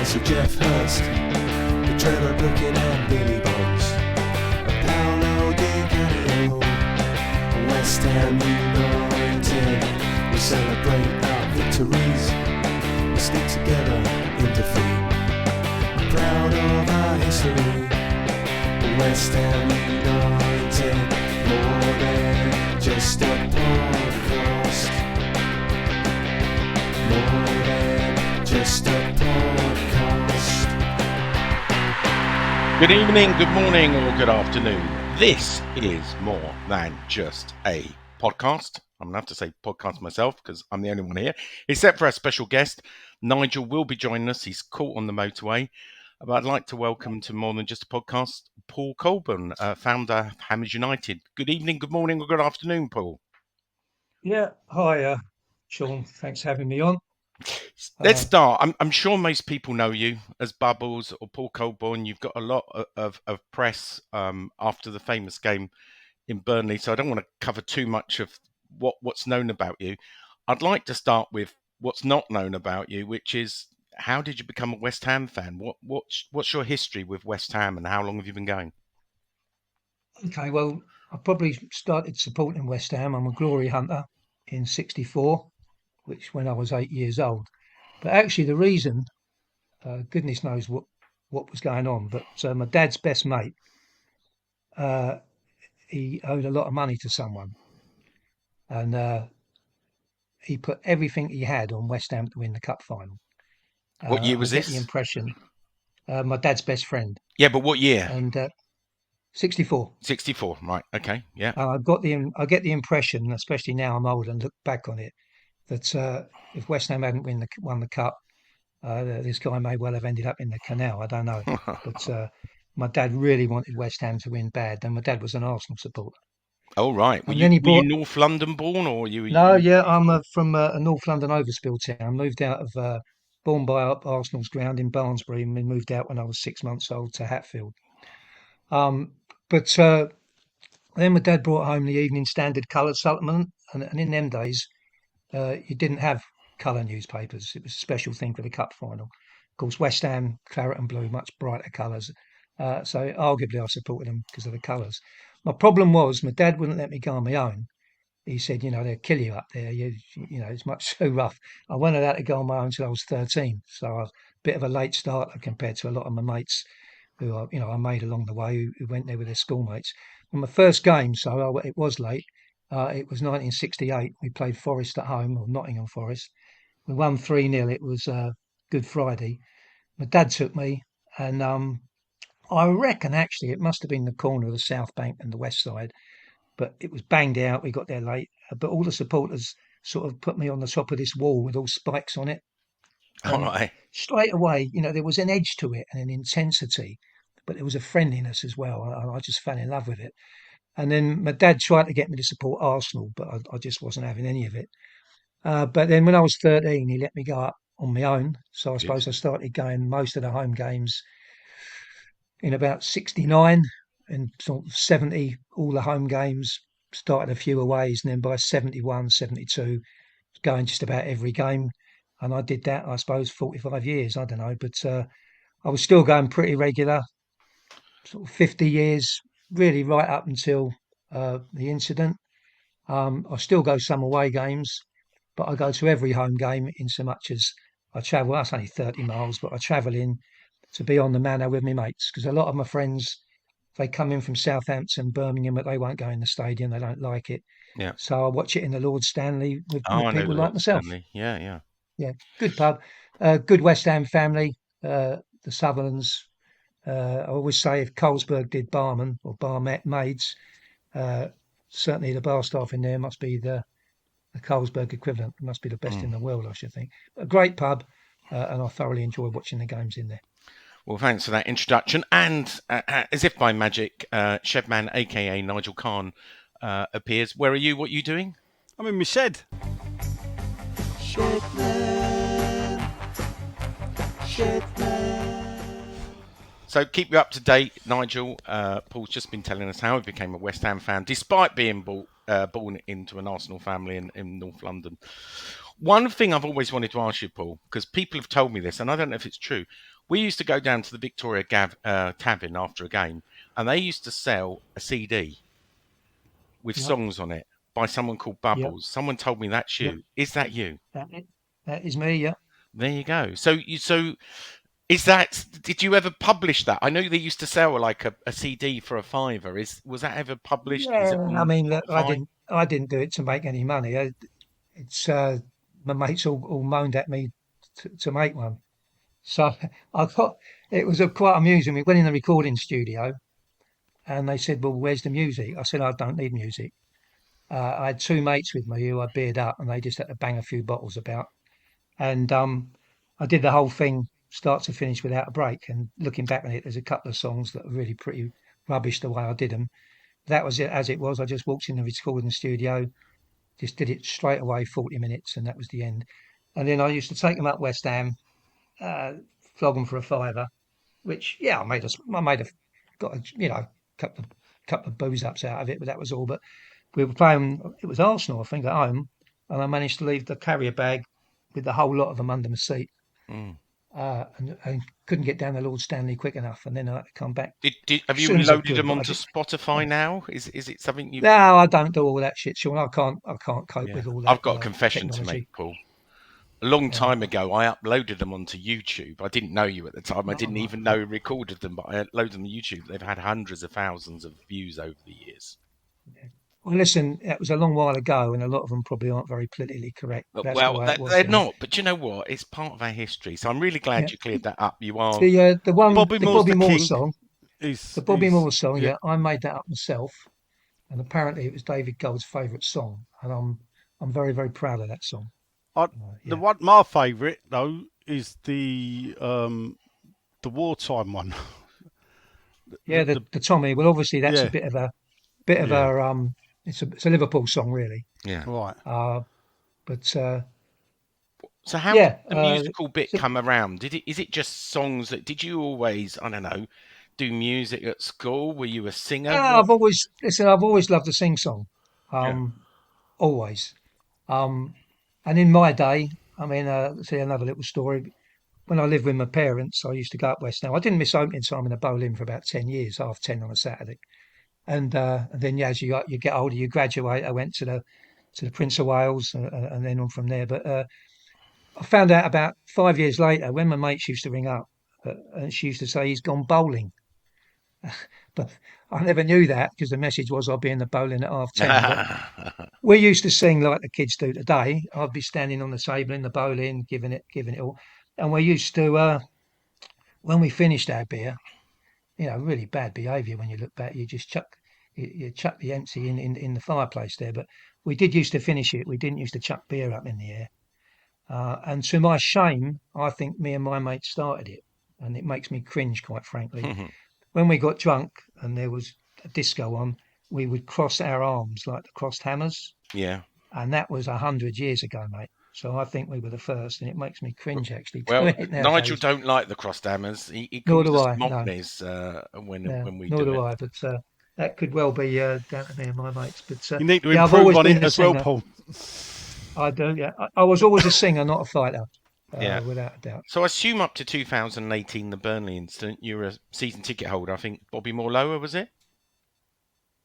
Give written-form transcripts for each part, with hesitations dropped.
Nice of Jeff Hurst, the Trevor Brooking and Billy Bonds, and Paolo Di Canio, West Ham United. We celebrate our victories, we stick together in defeat. I'm proud of our history, West Ham United, more than just a podcast, more than just a podcast. Good evening, good morning, or good afternoon. This is more than just a podcast. I'm going to have to say podcast myself because I'm the only one here, except for our special guest. Nigel will be joining us. He's caught on the motorway. But I'd like to welcome to More Than Just a Podcast, Paul Colbourne, founder of Hamnmers United. Good evening, good morning, or good afternoon, Paul. Yeah, hi, Sean. Thanks for having me on. Let's start. I'm sure most people know you as Bubbles or Paul Colbourne. You've got a lot of press after the famous game in Burnley, so I don't want to cover too much of what's known about you. I'd like to start with what's not known about you, which is how did you become a West Ham fan? What's your history with West Ham and how long have you been going? Okay, well, I probably started supporting West Ham. I'm a glory hunter in '64, which when I was 8 years old. But actually, the reason, goodness knows what was going on. But my dad's best mate, he owed a lot of money to someone, and he put everything he had on West Ham to win the cup final. What year was I get this? the impression, my dad's best friend. Yeah, but what year? And 64. 64, right? Okay, yeah. I get the impression, especially now I'm old and look back on it, that if West Ham hadn't won the cup, this guy may well have ended up in the canal. I don't know, but my dad really wanted West Ham to win bad, and my dad was an Arsenal supporter. Oh right. Were And you then he were you bought. North London born or you? No, yeah, I'm from a North London overspill town. Moved out of born by Arsenal's ground in Barnesbury, and we moved out when I was 6 months old to Hatfield. But then my dad brought home the Evening Standard colour supplement, and in them days, you didn't have colour newspapers. It was a special thing for the cup final. Of course, West Ham, claret and blue, much brighter colours. So arguably I supported them because of the colours. My problem was my dad wouldn't let me go on my own. He said, they'll kill you up there. It's much too rough. I wasn't allowed to go on my own until I was 13. So I was a bit of a late starter compared to a lot of my mates who I made along the way who went there with their schoolmates. And my first game, it was late. It was 1968. We played Forest at home, or Nottingham Forest. We won 3-0. It was Good Friday. My dad took me, and I reckon actually it must have been the corner of the South Bank and the West Side, but it was banged out. We got there late, but all the supporters sort of put me on the top of this wall with all spikes on it. All right. Straight away, there was an edge to it and an intensity, but there was a friendliness as well. I just fell in love with it. And then my dad tried to get me to support Arsenal, but I just wasn't having any of it. But then when I was 13, he let me go up on my own. So I suppose I started going most of the home games in about 69 and sort of 70, all the home games, started a few aways. And then by 71, 72, going just about every game. And I did that, I suppose, 45 years, I don't know. But I was still going pretty regular, sort of 50 years, really right up until the incident. I still go some away games, but I go to every home game in so much as I travel. That's only 30 miles, but I travel in to be on the manor with my mates because a lot of my friends, they come in from Southampton, Birmingham, but they won't go in the stadium. They don't like it. Yeah. So I watch it in the Lord Stanley with I know people the like Lord myself. Stanley. Yeah. Yeah, good pub, good West Ham family. The Sutherlands. I always say if Colesburg did barman or barmaids, certainly the bar staff in there must be the Colesburg equivalent. It must be the best in the world, I should think. A great pub, and I thoroughly enjoy watching the games in there. Well, thanks for that introduction. And as if by magic, Chefman, a.k.a. Nigel Khan, appears. Where are you? What are you doing? I'm in my shed. So keep you up to date, Nigel. Paul's just been telling us how he became a West Ham fan, despite being born into an Arsenal family in North London. One thing I've always wanted to ask you, Paul, because people have told me this, and I don't know if it's true. We used to go down to the Victoria Tavern after a game, and they used to sell a CD with Yep, songs on it by someone called yep, Bubbles. Someone told me that's yep. you. Is that you? That, that is me. Yeah. There you go. So is that? Did you ever publish that? I know they used to sell like a CD for a fiver. Was that ever published? Is Yeah. it I on mean, look, Spotify? I didn't do it to make any money. It's my mates all moaned at me to make one. So I got it was quite amusing. We went in the recording studio and they said, "Well, where's the music?" I said, "I don't need music." I had two mates with me who I beered up, and they just had to bang a few bottles about. And I did the whole thing start to finish without a break. And looking back on it, there's a couple of songs that are really pretty rubbish the way I did them. That was it as it was. I just walked in the recording studio, just did it straight away, 40 minutes, and that was the end. And then I used to take them up West Ham, uh, flog them for a fiver, which, yeah, I made a, got a, couple of booze ups out of it, but that was all. But we were playing, it was Arsenal, I think, at home, and I managed to leave the carrier bag with the whole lot of them under my seat, Mm. and couldn't get down the Lord Stanley quick enough, and then I had to come back Have as you soon as I loaded could. them But I onto did. Spotify now? Is it something you've? No, I don't do all that shit, Sean. I can't cope Yeah, with all that I've got a confession to make, technology. Paul. A long Yeah. time ago, I uploaded them onto YouTube. I didn't know you at the time. I didn't even know Oh, you recorded them, but I uploaded them to YouTube. They've had hundreds of thousands of views over the years. well, listen, that was a long while ago, and a lot of them probably aren't very politically correct. But, That's the well, way it was they're then. not. But you know what? It's part of our history. So I'm really glad Yeah. you cleared that up. You are. The Bobby the Moore's Bobby the Moore king. song, the He's Bobby he's Moore song. yeah. Yeah, I made that up myself, and apparently it was David Gold's favourite song, and I'm very very proud of that song. I, the Yeah, one my favourite though is the wartime one. yeah. The The Tommy. Well, obviously that's a yeah, yeah, bit of a. It's a Liverpool song really. Yeah. right. Uh, but So how did yeah. the musical bit So, come around? Is it just songs that? Did you always, I don't know, do music at school? Were you a singer? yeah, What? I've always listen. I've always loved to sing song. Yeah. Always. Um, and in my day, I mean, see another little story. When I lived with my parents, I used to go up West Now. I didn't miss opening time in a bowling for about 10 years, 10 on a Saturday. And then, yeah, as you get older, you graduate. I went to the Prince of Wales and then on from there. But I found out about 5 years later when my mates used to ring up and she used to say he's gone bowling. But I never knew that because the message was I'll be in the bowling at 10:30. But we used to sing like the kids do today. I'd be standing on the table in the bowling, giving it all. And we used to, when we finished our beer, really bad behaviour when you look back. You just you chuck the empty in the fireplace there. But we did used to finish it. We didn't used to chuck beer up in the air. And to my shame, I think me and my mate started it, and it makes me cringe, quite frankly. When we got drunk and there was a disco on, we would cross our arms like the crossed hammers, Yeah. and that was 100 years ago, mate. So I think we were the first, and it makes me cringe actually Well, doing it Nigel nowadays. don't like the cross dammers. He Nor calls do us I. No, mockneys when we nor do do it. I. But that could well be down to me and my mates. But You need to yeah, I've improve always on it been the as well, singer. Paul. I do. Yeah, I was always a singer, not a fighter, Yeah. without a doubt. So I assume up to 2018, the Burnley incident, you were a season ticket holder. I think Bobby Moore lower, was it?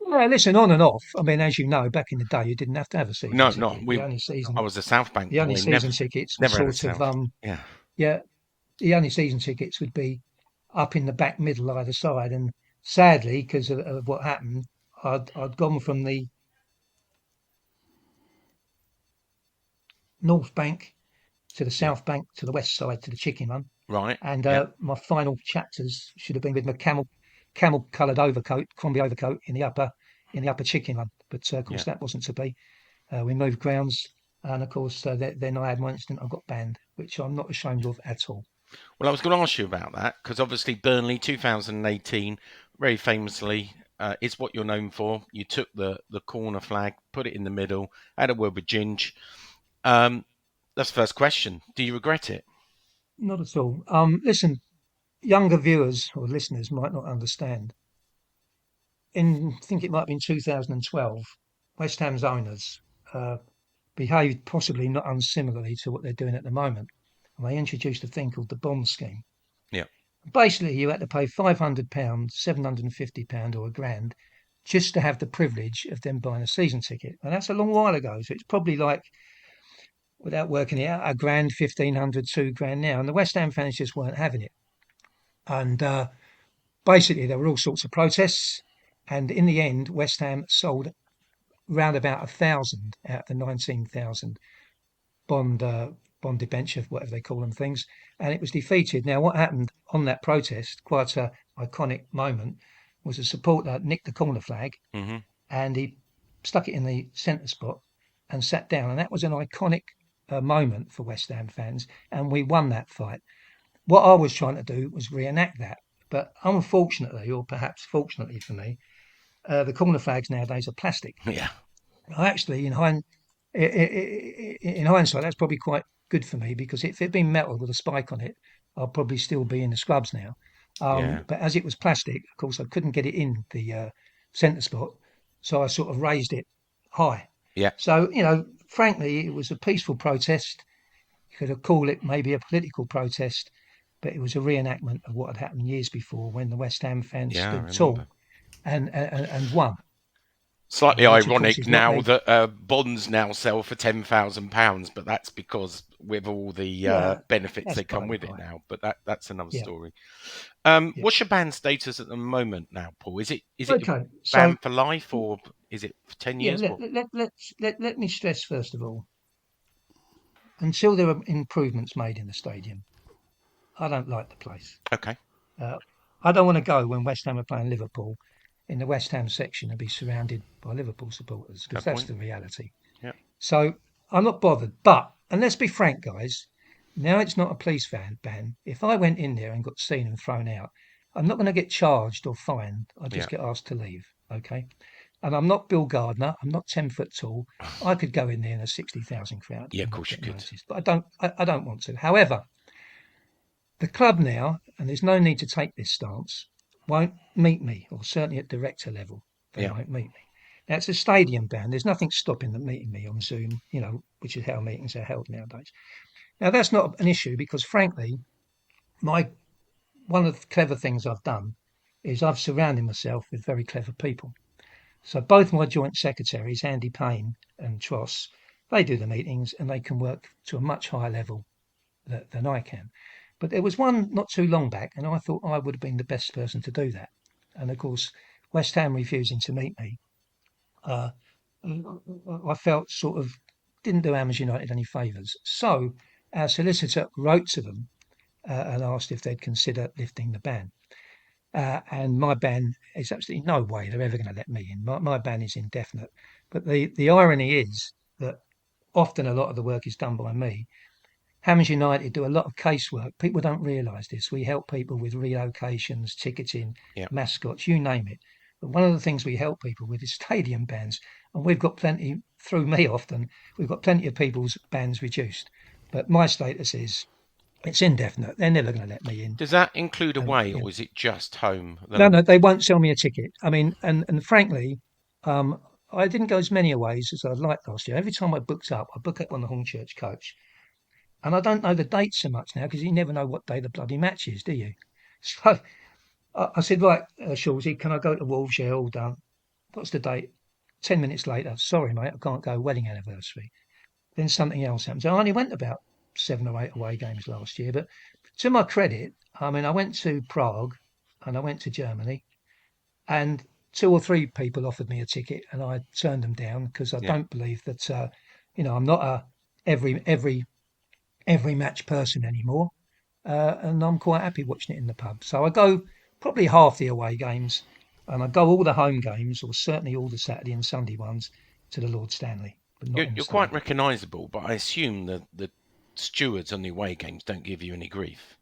Yeah, listen, on and off. I mean, as you know, back in the day, you didn't have to have a season No, no. ticket. I was a South Bank The only boy. season tickets were Never had a sort of South. Yeah. yeah, the only season tickets would be up in the back middle either side. And sadly, because of what happened, I'd gone from the North Bank to the Yeah. South Bank to the West side to the chicken run. Right. And Yeah. my final chapters should have been with my camel coloured overcoat, combi overcoat in the upper chicken run. But of Yeah. course that wasn't to be. We moved grounds, and of course then I had one incident. I got banned, which I'm not ashamed of at all. Well, I was going to ask you about that because obviously Burnley 2018, very famously, is what you're known for. You took the corner flag, put it in the middle, had a word with Ginge. That's the first question. Do you regret it? Not at all. Listen, younger viewers or listeners might not understand. I think it might have been 2012, West Ham's owners behaved possibly not unsimilarly to what they're doing at the moment. And they introduced a thing called the bond scheme. Yeah. Basically, you had to pay £500, £750 or £1,000 just to have the privilege of them buying a season ticket. And that's a long while ago. So it's probably like, without working it out, £1,000, 1,500, £2,000 now. And the West Ham fans just weren't having it. And basically, there were all sorts of protests. And in the end, West Ham sold round about 1,000 out of the 19,000 bond bond debenture, whatever they call them things, and it was defeated. Now, what happened on that protest, quite a iconic moment, was a supporter nicked the corner flag Hmm. and he stuck it in the centre spot and sat down, and that was an iconic moment for West Ham fans, and we won that fight. What I was trying to do was reenact that, but unfortunately, or perhaps fortunately for me, the corner flags nowadays are plastic. Yeah. Actually, in hindsight, that's probably quite good for me, because if it'd been metal with a spike on it, I'd probably still be in the scrubs now. Yeah. But as it was plastic, of course, I couldn't get it in the centre spot, so I sort of raised it high. Yeah. So, frankly, it was a peaceful protest. You could have called it maybe a political protest, but it was a reenactment of what had happened years before when the West Ham fans Yeah, I stood tall remember. and won. Slightly Which, of course, ironic is what now they. that bonds now sell for £10,000, but that's because with all the Well, benefits that's they by come the with it by. now. But that's another Yeah, story. yeah. What's your band status at the moment now, Paul? Is it a Okay, so band for life, or is it for 10 yeah, years? What? let me stress first of all, until there are improvements made in the stadium, I don't like the place. Okay. Uh, I don't want to go when West Ham are playing Liverpool in the West Ham section and be surrounded by Liverpool supporters, Fair because that's point. the reality. Yeah. So I'm not bothered. But, and let's be frank, guys, now it's not a police ban. If I went in there and got seen and thrown out, I'm not going to get charged or fined. I Yeah. just get asked to leave. Okay. And I'm not Bill Gardner. I'm not 10 foot tall. I could go in there in a 60,000 crowd Yeah, of and not course you get could. noticed. But I don't want to. However, the club now, and there's no need to take this stance, won't meet me, or certainly at director level, they Yeah. won't meet me. Now, it's a stadium ban. There's nothing stopping them meeting me on Zoom, which is how meetings are held nowadays. Now, that's not an issue because, frankly, my one of the clever things I've done is I've surrounded myself with very clever people. So both my joint secretaries, Andy Payne and Tross, they do the meetings and they can work to a much higher level than I can. But there was one not too long back, and I thought I would have been the best person to do that. And of course, West Ham refusing to meet me, uh, I felt sort of didn't do Hammers United any favours. So our solicitor wrote to them and asked if they'd consider lifting the ban. And my ban is absolutely no way they're ever going to let me in. My ban is indefinite. But the irony is that often a lot of the work is done by me. Hammers United do a lot of casework. People don't realise this. We help people with relocations, ticketing, Yeah. mascots, you name it. But one of the things we help people with is stadium bans. And we've got plenty, through me often, we've got plenty of people's bans reduced. But my status is it's indefinite. They're never going to let me in. Does that include And away, or is it just home? no, they won't sell me a ticket. I mean, and frankly, I didn't go as many aways as I'd like last year. Every time I booked up, I book up on the Hornchurch coach. And I don't know the dates so much now because you never know what day the bloody match is, do you? So I said, right, Shawsy, can I go to Wolves? Yeah, all done. What's the date? 10 minutes later, sorry, mate, I can't go. Wedding anniversary. Then something else happens. I only went about 7 or 8 away games last year, but to my credit, I mean, I went to Prague and I went to Germany, and 2 or 3 people offered me a ticket, and I turned them down because I Yeah. don't believe that, I'm not a every match person anymore, and I'm quite happy watching it in the pub. So I go probably half the away games, and I go all the home games, or certainly all the Saturday and Sunday ones, to the Lord Stanley, but not in the You're quite stadium. recognisable, but I assume the stewards on the away games don't give you any grief.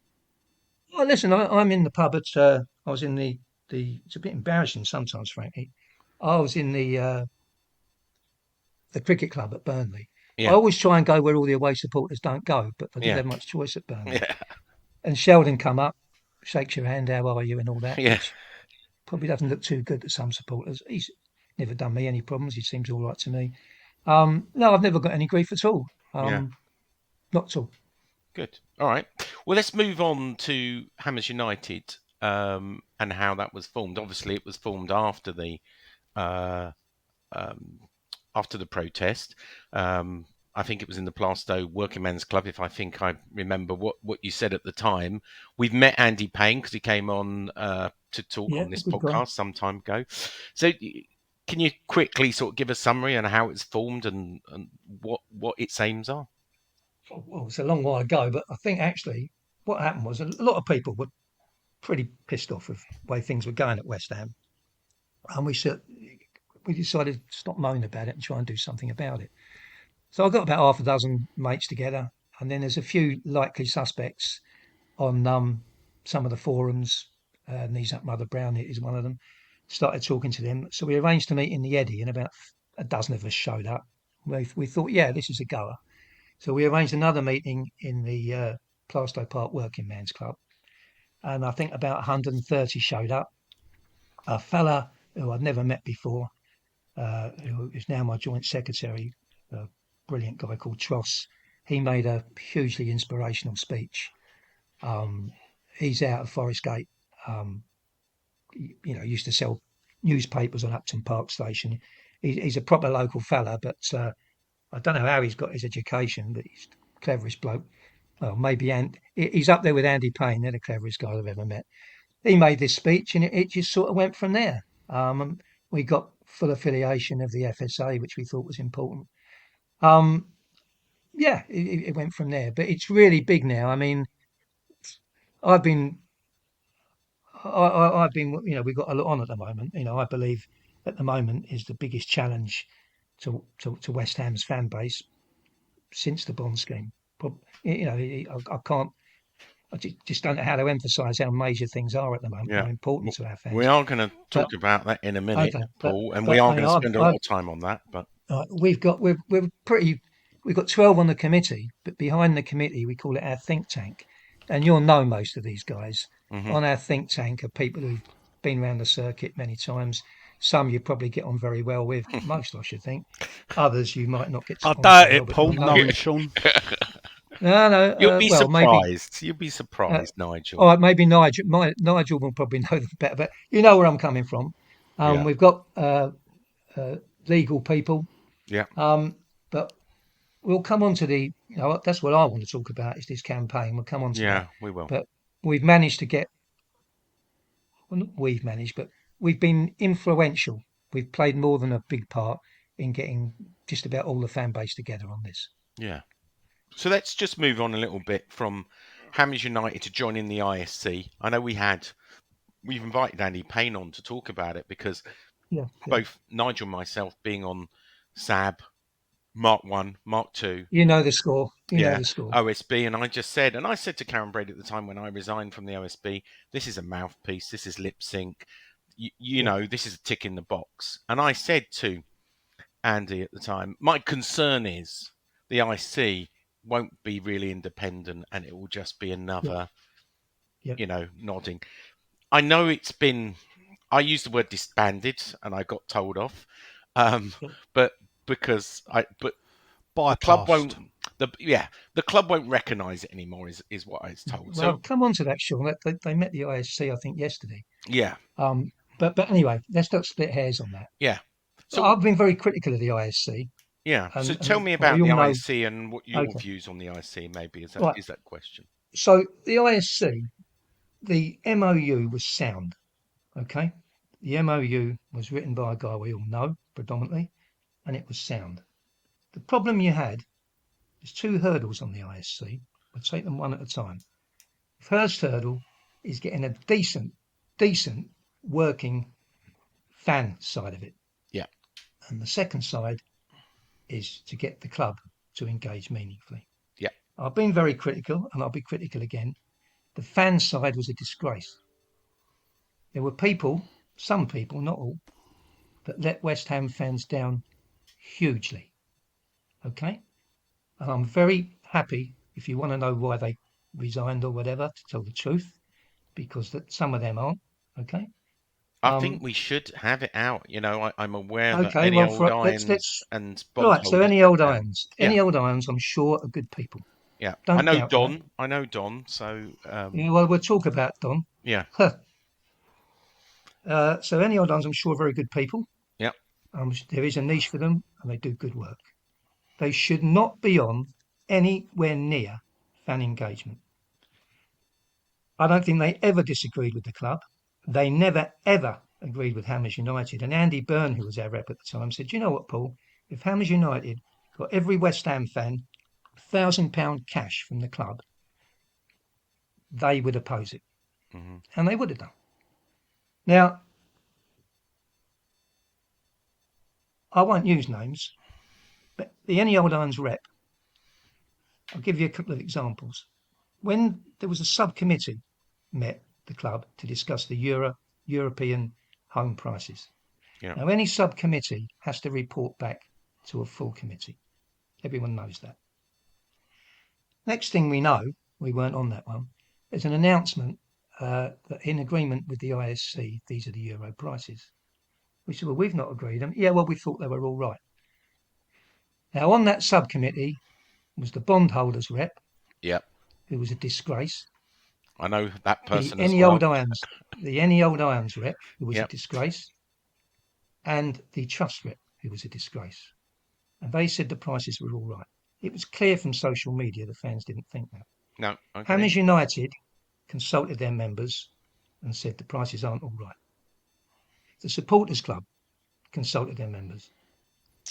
Well, listen, I'm in the pub at. I was in the. It's a bit embarrassing sometimes, frankly. I was in the cricket club at Burnley. I Yeah. always try and go where all the away supporters don't go, but I didn't Yeah. have much choice at Burnley. Yeah. And Sheldon come up, shakes your hand, how are you, and all that, Yeah. which probably doesn't look too good to some supporters. He's never done me any problems. He seems all right to me. No, I've never got any grief at all. Yeah. Not at all. Good. All right. Well, let's move on to Hammers United and how that was formed. Obviously, it was formed uh, after the protest. I think it was in the Plaistow Working Men's Club, if I remember what you said at the time. We've met Andy Payne because he came on to talk Yeah, on this good guy. podcast some time ago. So can you quickly sort of give a summary on how it's formed and what its aims are? Well, it's a long while ago, but I think actually what happened was a lot of people were pretty pissed off with the way things were going at West Ham, and we decided to stop moaning about it and try and do something about it. So I got about half a dozen mates together, and then there's a few likely suspects on some of the forums. Knees Up Mother Brown is one of them. Started talking to them, so we arranged to meet in the Eddy, and about a dozen of us showed up. We thought, yeah, this is a goer. So we arranged another meeting in the Plaistow Park Working Men's Club, and I think about 130 showed up. A fella who I'd never met before, who is now my joint secretary, a brilliant guy called Tross. He made a hugely inspirational speech. He's out of Forest Gate. Used to sell newspapers on Upton Park Station. He's a proper local fella, but I don't know how he's got his education, but he's the cleverest bloke. Well, maybe he's up there with Andy Payne. They're the cleverest guy I've ever met. He made this speech, and it just sort of went from there. We got full affiliation of the FSA, which we thought was important. Yeah, it went from there, but it's really big now. I mean, I've been, I've been, we've got a lot on at the moment. I believe at the moment is the biggest challenge to West Ham's fan base since the bond scheme. I can't. I just don't know how to emphasise how major things are at the moment, how important to our fans. We are going to talk about that in a minute, okay, Paul, and we are going to spend a lot of time on that. But we've got 12 on the committee, but behind the committee we call it our think tank, and you'll know most of these guys. On our think tank are people who've been around the circuit many times. Some you probably get on very well with, most I should think. Others you might not get I on doubt so it, well, but Paul. you'll know No, them. Sean. No. you'll be surprised. Maybe, You'll be surprised, Nigel. all right, maybe Nigel will probably know them better, but you know where I'm coming from. Yeah. We've got legal people. Yeah. But we'll come on to that's what I want to talk about is this campaign. We'll come on to that. Yeah, we will. But we've managed to get, well, not we've managed, but we've been influential. We've played more than a big part in getting just about all the fan base together on this. Yeah. So let's just move on a little bit from Hammers United to joining the ISC. I know we've invited Andy Payne on to talk about it because both Nigel and myself being on SAB, Mark 1, Mark 2. You know the score. You know the score. OSB. And I said to Karen Brady at the time when I resigned from the OSB, this is a mouthpiece, this is lip sync. You know, this is a tick in the box. And I said to Andy at the time, my concern is the IC won't be really independent and it will just be another, nodding. I know I used the word disbanded and I got told off, but the club won't. The club won't recognise it anymore. Is what I was told. Well, come on to that, Sean. They met the ISC, I think, yesterday. Yeah. But anyway, let's not split hairs on that. Yeah. So I've been very critical of the ISC. Yeah. So tell me about the ISC and what your views on the ISC maybe is that question. So the ISC, the MOU was sound. Okay. The MOU was written by a guy we all know predominantly, and it was sound. The problem you had is two hurdles on the ISC. We'll take them one at a time. The first hurdle is getting a decent working fan side of it. Yeah. And the second side is to get the club to engage meaningfully. Yeah. I've been very critical and I'll be critical again. The fan side was a disgrace. There were some people, not all, that let West Ham fans down hugely. Okay? And I'm very happy, if you want to know why they resigned or whatever, to tell the truth, because some of them aren't. Okay? I think we should have it out. I'm aware that any old irons and right. So any old irons, I'm sure are good people. Yeah. Don't doubt that. I know Don. So Yeah, well, we'll talk about Don. yeah. So any old ones, I'm sure, are very good people. Yeah. There is a niche for them, and they do good work. They should not be on anywhere near fan engagement. I don't think they ever disagreed with the club. They never, ever agreed with Hamnmers United. And Andy Byrne, who was our rep at the time, said, you know what, Paul? If Hamnmers United got every West Ham fan £1,000 cash from the club, they would oppose it. Mm-hmm. And they would have done. Now, I won't use names, but the Any Old Irons rep, I'll give you a couple of examples. When there was a subcommittee met the club to discuss the European home prices. Yeah. Now, any subcommittee has to report back to a full committee. Everyone knows that. Next thing we know, we weren't on that one, there's an announcement that in agreement with the ISC, these are the euro prices. We said, well, we've not agreed them. Yeah, well, we thought they were all right. Now, on that subcommittee was the bondholders rep, Yeah. who was a disgrace. I know that person The as Any well. Old Irons, the Any Old Irons rep, who was a Yep. disgrace, and the trust rep, who was a disgrace. And they said the prices were all right. It was clear from social media the fans didn't think that. No. Okay. Hamnmers United consulted their members and said the prices aren't all right. The supporters club consulted their members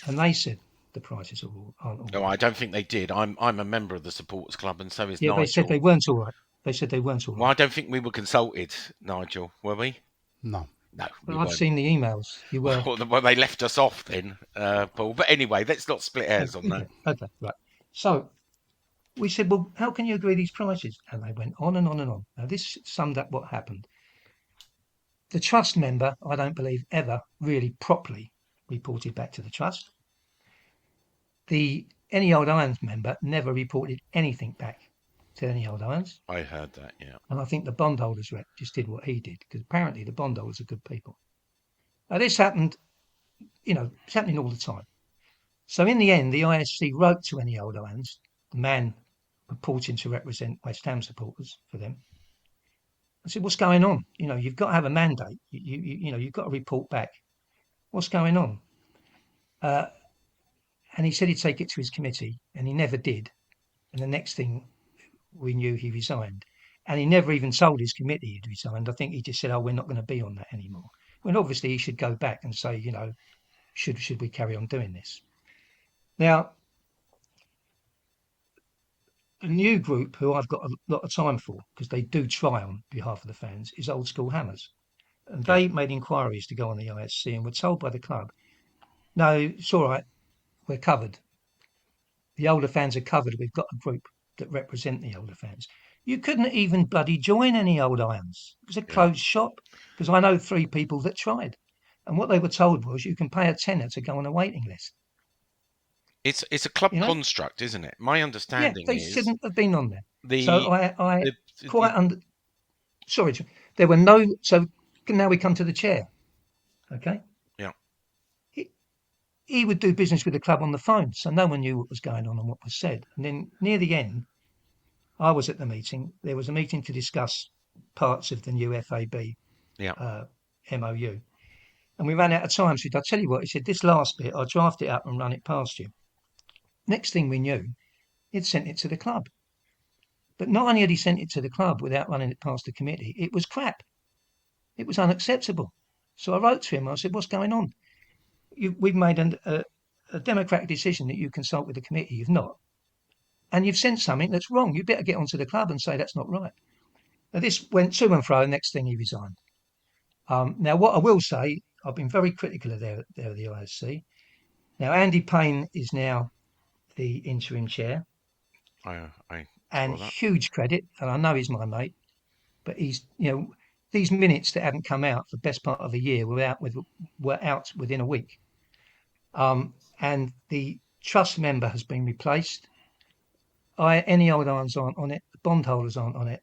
and they said the prices aren't all No, right. I don't think they did. I'm a member of the supporters club, and so is Yeah, Nigel. they said they weren't all right. They said they weren't all right. Well, I don't think we were consulted, Nigel. Were we? No. No. Well, we I've weren't. seen the emails. You were. Well, they left us off then, Paul. But anyway, let's not split hairs on that. Okay, right. So we said, well, how can you agree these prices? And they went on and on and on. Now, this summed up what happened. The trust member, I don't believe, ever really properly reported back to the trust. The Any Old Irons member never reported anything back to Any Old Irons. I heard that, yeah. And I think the bondholders rep just did what he did, because apparently the bondholders are good people. Now, this happened, it's happening all the time. So in the end, the ISC wrote to Any Old Irons, the man purporting to represent West Ham supporters for them. I said, what's going on? You've got to have a mandate. You've got to report back. What's going on? And he said he'd take it to his committee, and he never did. And the next thing we knew, he resigned. And he never even told his committee he'd resigned. I think he just said, oh, we're not going to be on that anymore. When obviously he should go back and say, should we carry on doing this? Now, a new group who I've got a lot of time for, because they do try on behalf of the fans, is Old School Hammers. And they made inquiries to go on the ISC and were told by the club, no, it's all right, we're covered. The older fans are covered. We've got a group that represent the older fans. You couldn't even bloody join Any Old Irons. It was a closed shop, because I know 3 people that tried. And what they were told was you can pay a tenner to go on a waiting list. It's a club construct, isn't it? My understanding they is shouldn't have been on there. Sorry, there were no. So now we come to the chair. Okay. Yeah. He would do business with the club on the phone, so no one knew what was going on and what was said. And then near the end, I was at the meeting. There was a meeting to discuss parts of the new FAB MOU. And we ran out of time. So I'll tell you what, he said, this last bit, I'll draft it up and run it past you. Next thing we knew, he'd sent it to the club. But not only had he sent it to the club without running it past the committee, it was crap. It was unacceptable. So I wrote to him. I said, what's going on? We've made a democratic decision that you consult with the committee. You've not. And you've sent something that's wrong. You better get onto the club and say that's not right. Now, this went to and fro. Next thing he resigned. Now, what I will say, I've been very critical of the ISC. Now, Andy Payne is now the interim chair. And huge credit, and I know he's my mate, but he's, these minutes that haven't come out for the best part of a year were out within a week. And the trust member has been replaced. Any Old Irons aren't on it, the bondholders aren't on it,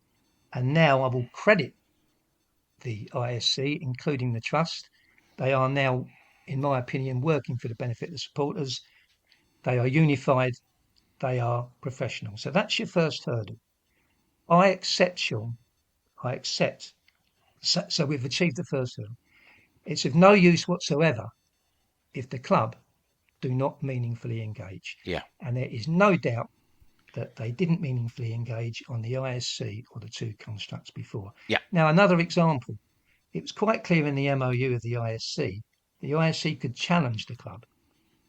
and now I will credit the ISC, including the trust. They are now, in my opinion, working for the benefit of the supporters. They are unified. they are professional. So that's your first hurdle. I accept, Sean. I accept. So we've achieved the first hurdle. It's of no use whatsoever if the club do not meaningfully engage. Yeah. And there is no doubt that they didn't meaningfully engage on the ISC or the two constructs before. Yeah. Now, another example. It was quite clear in the MOU of the ISC could challenge the club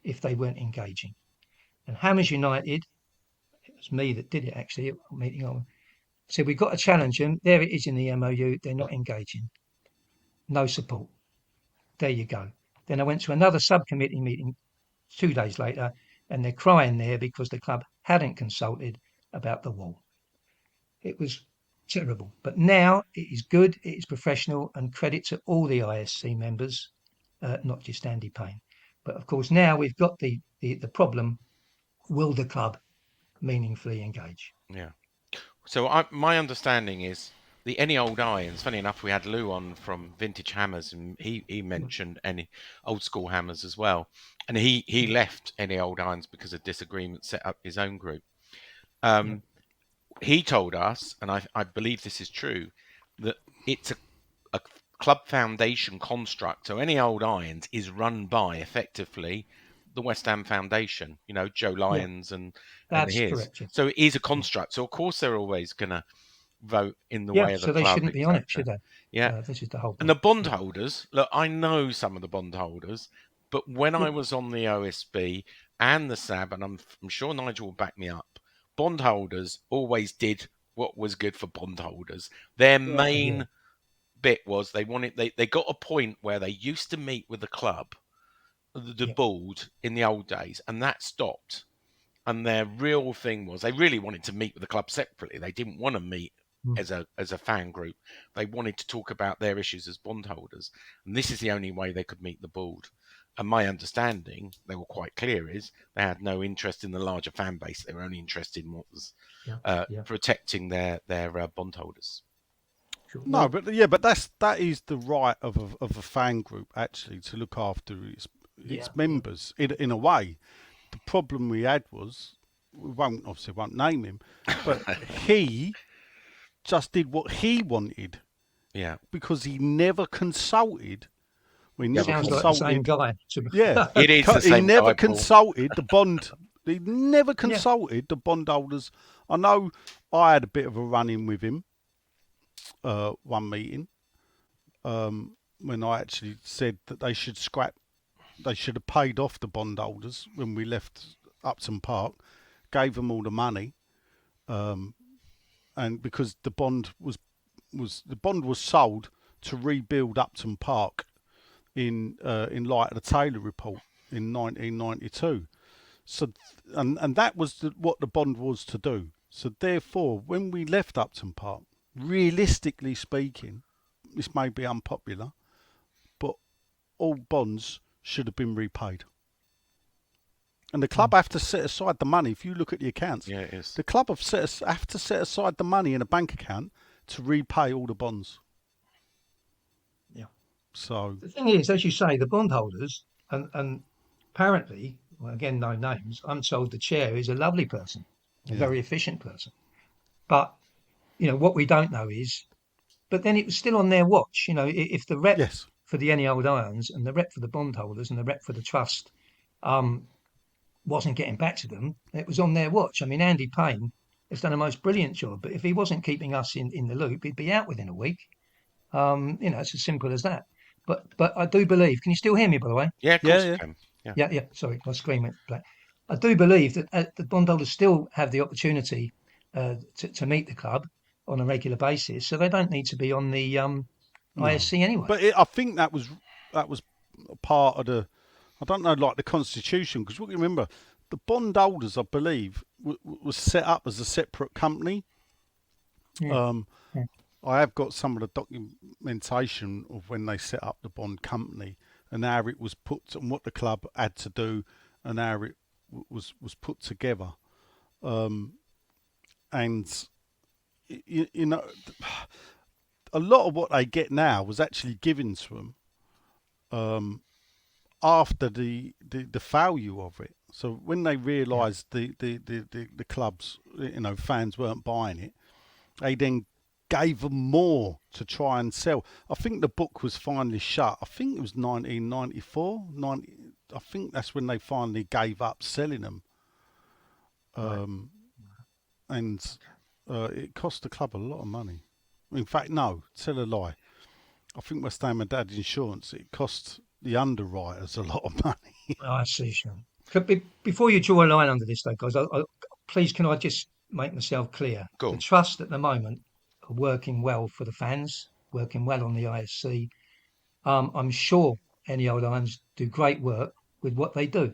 if they weren't engaging. And Hamnmers United, it was me that did it actually at a meeting on, said we've got to challenge them. There it is in the MOU. They're not engaging. No support. There you go. Then I went to another subcommittee meeting 2 days later, and they're crying there because the club hadn't consulted about the wall. It was terrible. But now it is good, it is professional, and credit to all the ISC members, not just Andy Payne. But of course, now we've got the problem: will the club meaningfully engage? Yeah. So my understanding is the Any Old Irons. Funny enough, we had Lou on from Vintage Hammers, and he mentioned any old school hammers as well. And he left Any Old Irons because of disagreement, set up his own group. He told us, and I believe this is true, that it's a club foundation construct. So Any Old Irons is run by effectively the West Ham Foundation, Joe Lyons and That's his. correct. Yeah. So it is a construct. So of course they're always going to vote in the way of the so club. they shouldn't be on it, should they? Yeah. This is the whole point. And the bondholders, look, I know some of the bondholders, but when I was on the OSB and the SAB, and I'm sure Nigel will back me up, bondholders always did what was good for bondholders. Their main bit was they got a point where they used to meet with the club, the board in the old days, and that stopped. And their real thing was they really wanted to meet with the club separately. They didn't want to meet as a fan group. They wanted to talk about their issues as bondholders, and this is the only way they could meet the board. And my understanding, they were quite clear, is they had no interest in the larger fan base. They were only interested in what was protecting their bondholders. Sure. No, but that is the right of a fan group actually to look after its members in a way. The problem we had was we won't name him, but he just did what he wanted. Yeah, because he never consulted. We never Sounds consulted. like the same guy. Yeah, it is the same he never guy, consulted the bond. He never consulted the bondholders. I know I had a bit of a run-in with him one meeting when I actually said that they should scrap. They should have paid off the bondholders when we left Upton Park, gave them all the money, and because the bond was sold to rebuild Upton Park in light of the Taylor report in 1992. So and that was what the bond was to do. So therefore, when we left Upton Park, realistically speaking, this may be unpopular, but all bonds should have been repaid. And the club have to set aside the money. If you look at the accounts, it is. The club have to set aside the money in a bank account to repay all the bonds. Yeah. So the thing is, as you say, the bondholders, and apparently, well, again, no names, I'm told the chair is a lovely person, a very efficient person. But, what we don't know is, but then it was still on their watch. If the rep for the Any Old Irons and the rep for the bondholders and the rep for the trust wasn't getting back to them, it was on their watch. I mean, Andy Payne has done a most brilliant job, but if he wasn't keeping us in the loop, he'd be out within a week. It's as simple as that. But I do believe. Can you still hear me, by the way? Yeah, of course you can. Yeah. Sorry, my screen went black. I do believe that the bondholders still have the opportunity to meet the club on a regular basis, so they don't need to be on the ISC anyway. But I think that was part of the, I don't know, like the constitution, because remember, the bondholders, I believe, was set up as a separate company. I have got some of the documentation of when they set up the bond company and how it was put and what the club had to do and how it was put together. And a lot of what they get now was actually given to them after the failure of it. So when they realised the clubs, fans weren't buying it, they then gave them more to try and sell. I think the book was finally shut. I think it was 1994. I think that's when they finally gave up selling them. And it cost the club a lot of money. In fact, no, tell a lie. I think West Ham had insurance. It cost the underwriters a lot of money. I see, Sean. Before you draw a line under this, though, guys, please can I just make myself clear? Go The on. trust at the moment are working well for the fans, working well on the ISC. I'm sure Any Old Irons do great work with what they do,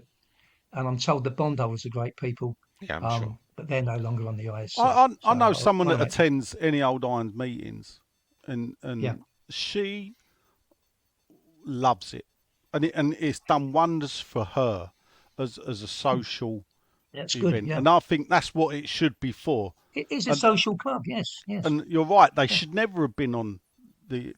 and I'm told the bondholders are great people. Yeah, I'm sure. But they're no longer on the ISC. I know So someone wanna that make- attends Any Old Irons meetings, and Yeah. she loves it, and it's done wonders for her as a social That's event. good. Yeah. And I think that's what it should be for. It is a social club. Yes. Yes. And you're right; they should never have been on the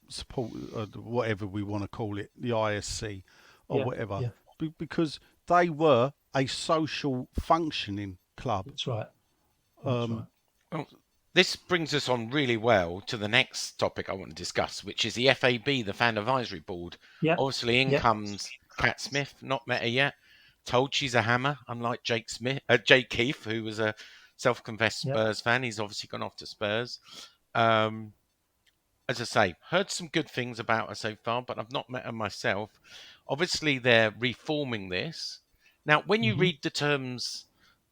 support, whatever we want to call it, the ISC or Yeah, whatever, yeah. because they were a social functioning club. That's right. That's right. Well, this brings us on really well to the next topic I want to discuss, which is the FAB, the Fan Advisory Board. Yeah. Obviously, in Yeah. comes Cat Smith, not met her yet. Told she's a hammer, unlike Jake Keefe, who was a self-confessed Yeah. Spurs fan. He's obviously gone off to Spurs. As I say, heard some good things about her so far, but I've not met her myself. Obviously, they're reforming this. Now, when you read the terms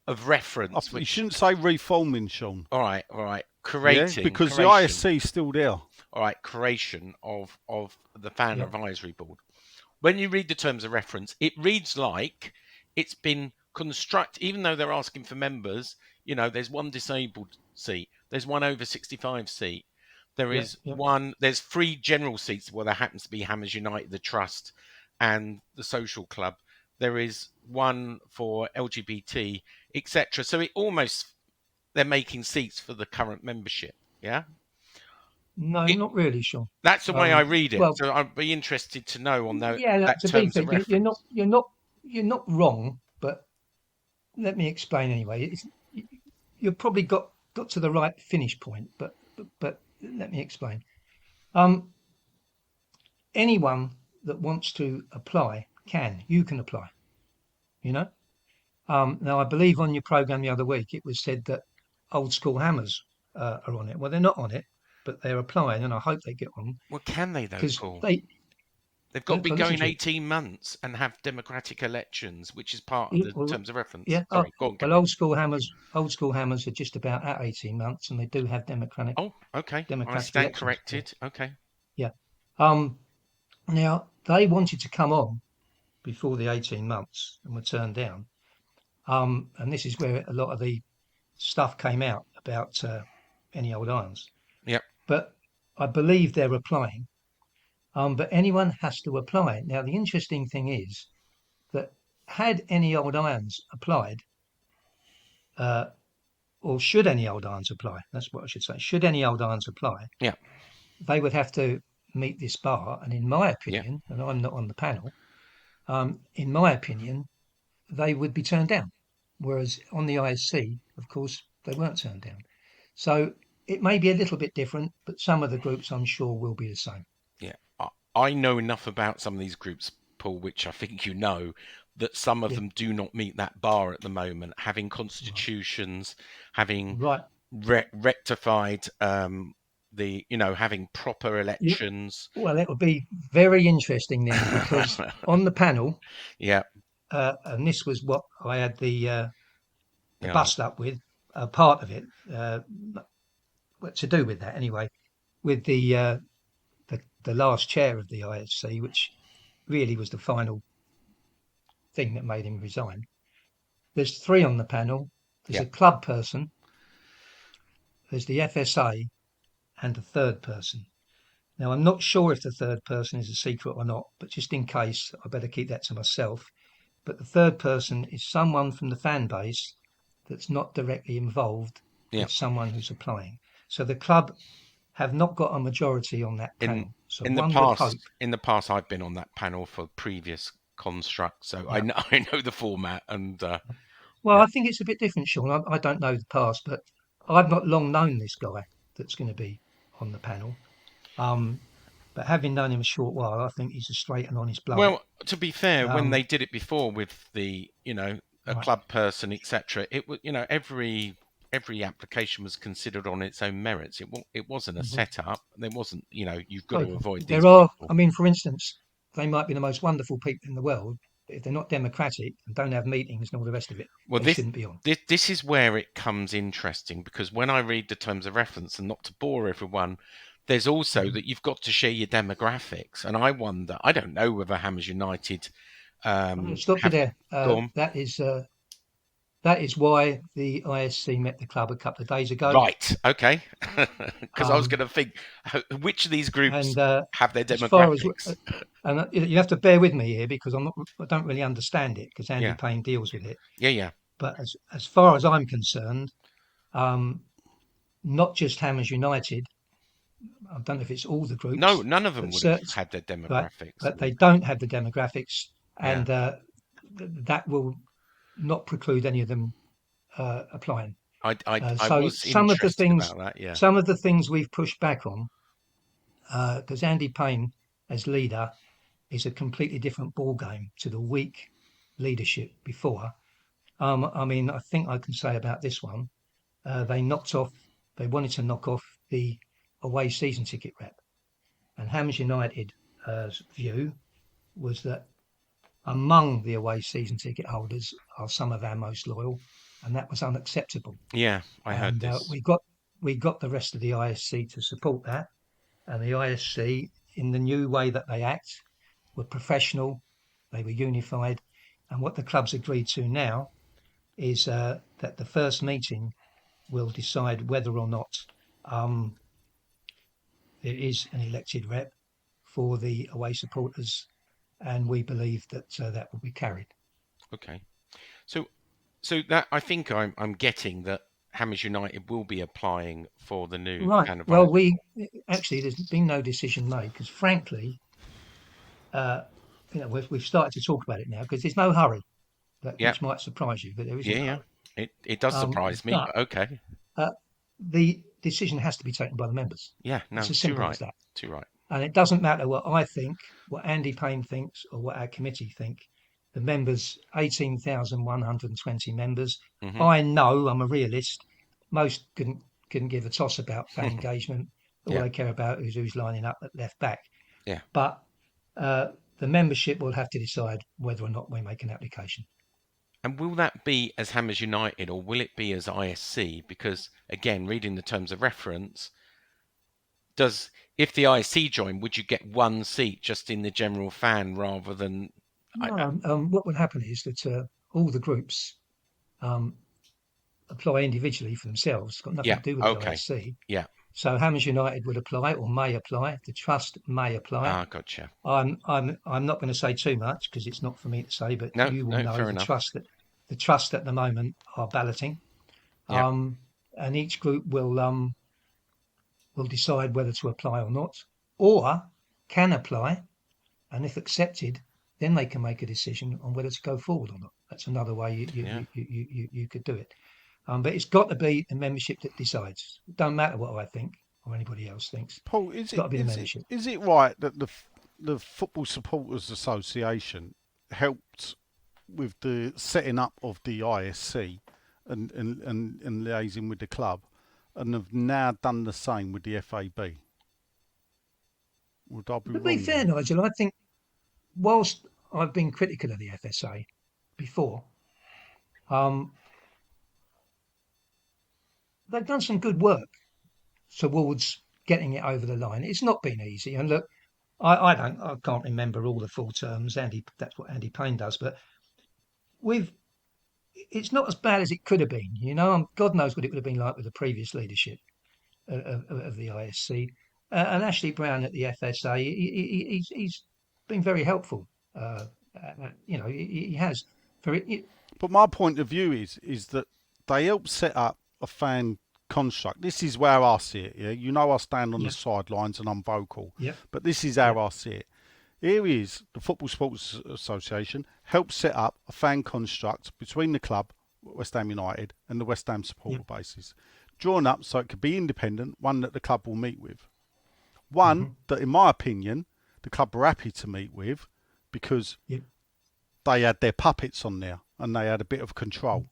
of reference, You which shouldn't say reforming, Sean. all right, creating, because the creation. ISC is still there. All right, creation of the Fan Yeah. Advisory Board. When you read the terms of reference, it reads like it's been constructed, even though they're asking for members, there's one disabled seat, there's one over 65 seat, there Yeah, is yeah. there's 3 general seats. Well, there happens to be Hammers United, the Trust, and the Social Club. There is one for LGBT, etc. So they're making seats for the current membership. Yeah. No, not really, Sean. That's the way I read it. well- So I'd be interested to know on that To be terms fair, of reference. you're not wrong, but let me explain anyway. You've probably got to the right finish point, but let me explain. Anyone that wants to apply you can apply. Now I believe on your program the other week it was said that Old School Hammers are on it. Well, they're not on it, but they're applying, and I hope they get on. Well, can they though, Because Paul? they They've got to be Well, listen going to it. 18 months and have democratic elections, which is part of the Well, terms of reference. yeah. Sorry, go on. Well, Old School Hammers are just about at 18 months, and they do have democratic. Oh, okay. I democratic stand elections, corrected. Okay. Yeah. Now they wanted to come on before the 18 months and were turned down. And this is where a lot of the stuff came out about Any Old Irons. Yep. But I believe they're applying. But anyone has to apply. Now, the interesting thing is that had Any Old Irons applied, or should Any Old Irons apply, that's what I should say, should Any Old Irons apply, Yeah. they would have to meet this bar. And in my opinion, and I'm not on the panel, in my opinion, they would be turned down. Whereas on the ISC, of course, they weren't turned down. So it may be a little bit different, but some of the groups I'm sure will be the same. Yeah. I know enough about some of these groups, Paul, which I think you know, that some of them do not meet that bar at the moment, having constitutions, having rectified having proper elections. Well, it would be very interesting then, because on the panel, and this was what I had the bust up with, part of it, to do with that anyway, with the last chair of the ISC, which really was the final thing that made him resign. There's 3 on the panel. There's a club person, there's the FSA, and a third person. Now, I'm not sure if the third person is a secret or not, but just in case, I better keep that to myself. But the third person is someone from the fan base that's not directly involved with someone who's applying. So the club have not got a majority on that panel. So in the past, I've been on that panel for previous construct. So Yeah. I know the format, and Well, yeah. I think it's a bit different, Sean. I don't know the past, but I've not long known this guy that's going to be on the panel. But having known him a short while, I think he's a straight and honest bloke. Well, to be fair, when they did it before with the, a Right. club person, etc., it was, every application was considered on its own merits. It wasn't a Mhm. setup. There wasn't, you've got Well, to avoid these there are, people. I mean, for instance, they might be the most wonderful people in the world, but if they're not democratic and don't have meetings and all the rest of it, Well, they shouldn't be on. this is where it comes interesting, because when I read the terms of reference, and not to bore everyone, there's also Mhm. that you've got to share your demographics, and I wonder, I don't know whether Hammers United I'm going to stop you have there. gone That is why the ISC met the club a couple of days ago. right. Okay, because I was going Um, to think which of these groups and have their as far as demographics. and you have to bear with me here because I don't really understand it because Andy Yeah, Payne deals with it. yeah. But as far as I'm concerned, not just Hammers United. I don't know if it's all the No, groups, none of them but would have certain, had their right, demographics. but they don't have the demographics, Yeah, and that will not preclude any of them applying. I So was interested about that. Yeah, some of the things we've pushed back on, because Andy Payne as leader is a completely different ball game to the weak leadership before. I mean, I think I can say about this one, they wanted to knock off the away season ticket rep, and Hams United's view was that among the away season ticket holders are some of our most loyal, and that was unacceptable. yeah. I heard And this. we got the rest of the ISC to support that, and the ISC, in the new way that they act, were professional, they were unified, and what the clubs agreed to now is that the first meeting will decide whether or not there is an elected rep for the away supporters, and we believe that that will be carried. Okay, so that I think I'm getting that Hammers United will be applying for the new Right. kind of Well, ISC. we actually there's been no decision made because, frankly, uh, we've started to talk about it now because there's no hurry, Yeah, which might surprise you, but there isn't a yeah. hurry. It does surprise me, But but okay. the decision has to be taken by the members. Yeah, It's no, as too simple as right, that. too right. And it doesn't matter what I think, what Andy Payne thinks, or what our committee think. The members, 18,120 members. Hmm. I know I'm a realist. Most couldn't give a toss about fan engagement. All Yeah, they care about is who's lining up at left back. yeah. But the membership will have to decide whether or not we make an application. And will that be as Hammers United, or will it be as ISC? Because again, reading the terms of reference, if the ISC join, would you get one seat just in the general fan rather than? No, what will happen is that all the groups apply individually for themselves. It's got nothing Yeah, to do with the okay, ISC. yeah. So Hammers United would apply or may apply. The trust may apply. Ah, gotcha. I'm not going to say too much because it's not for me to say, but No, you will no, know fair enough. the trust at the moment are balloting, Yeah, and each group will decide whether to apply or not, or can apply, and if accepted, then they can make a decision on whether to go forward or not. That's another way yeah. you could do it. But it's got to be the membership that decides. It don't matter what I think or anybody else thinks. Paul, It's got to be the membership. is it right that the Football Supporters Association helped with the setting up of the ISC and liaising with the club, and have now done the same with the FAB? Would I be To wrong? be fair, there? Nigel, I think whilst I've been critical of the FSA before, um, they've done some good work towards getting it over the line. It's not been easy. And look, I can't remember all the full terms. That's what Andy Payne does, but it's not as bad as it could have been. God knows what it would have been like with the previous leadership of the ISC. And Ashley Brown at the FSA, he's been very helpful. He has. But my point of view is that they helped set up a fan construct. This is where I see it. Yeah, I stand on Yeah, the sidelines and I'm vocal, yeah, but this is yeah, how I see it. Here is the Football Sports Association helped set up a fan construct between the club, West Ham United, and the West Ham supporter bases, drawn up so it could be independent, one that the club will meet with. One that, in my opinion, the club were happy to meet with because they had their puppets on there and they had a bit of control.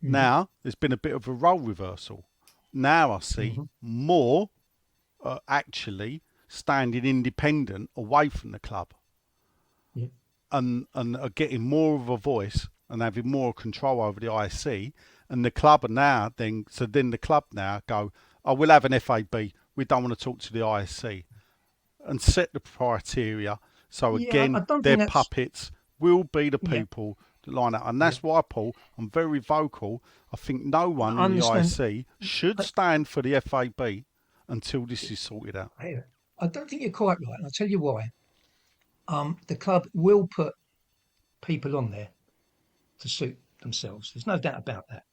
Now, there's been a bit of a role reversal. Now I see more actually standing independent away from the club and are getting more of a voice and having more control over the ISC. And the club are now then the club now go, oh, we'll have an FAB. We don't want to talk to the ISC, and set the criteria. So again, their puppets will be the people that line up. And that's why, Paul, I'm very vocal. I think no one in the ISC should stand for the FAB until this is sorted out. I don't think you're quite right. And I'll tell you why. The club will put people on there to suit themselves. There's no doubt about that.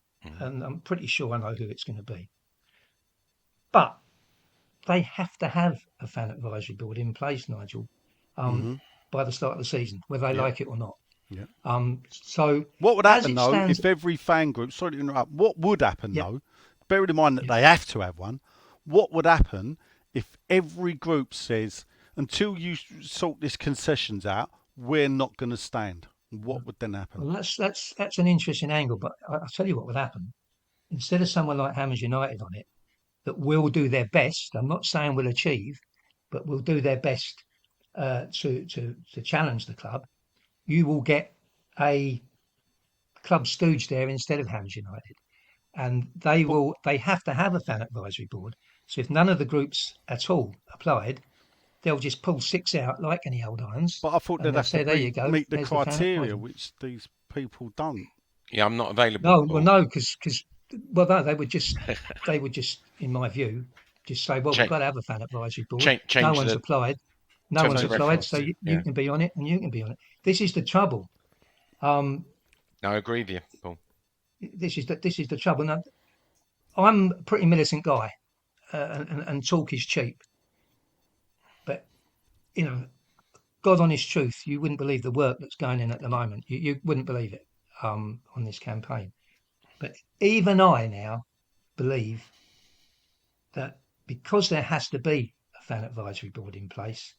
And I'm pretty sure I know who it's going to be. But they have to have a fan advisory board in place, Nigel, by the start of the season, whether they like it or not. So what would happen though if every fan group, sorry to interrupt, what would happen though, bearing in mind that they have to have one, what would happen if every group says, until you sort this concessions out, we're not going to stand? What would then happen? Well, that's an interesting angle, but I'll tell you what would happen. Instead of someone like Hamnmers United on it, that will do their best, I'm not saying will achieve, but will do their best to challenge the club, you will get a club stooge there instead of Hamnmers United. And they have to have a fan advisory board. So if none of the groups at all applied, they'll just pull 6 out like any old irons. But I thought they'd have to there you go, meet the criteria, which these people don't. Yeah, I'm not available. No, because no, they would just, in my view, just say, well, we've got to have a fan advisory board. No one's applied. No one's applied, so you can be on it and you can be on it. This is the trouble. No, I agree with you, Paul. This is the trouble. Now, I'm a pretty militant guy, and talk is cheap. But God honest truth, you wouldn't believe the work that's going in at the moment. You wouldn't believe it on this campaign. But even I now believe that because there has to be a fan advisory board in place,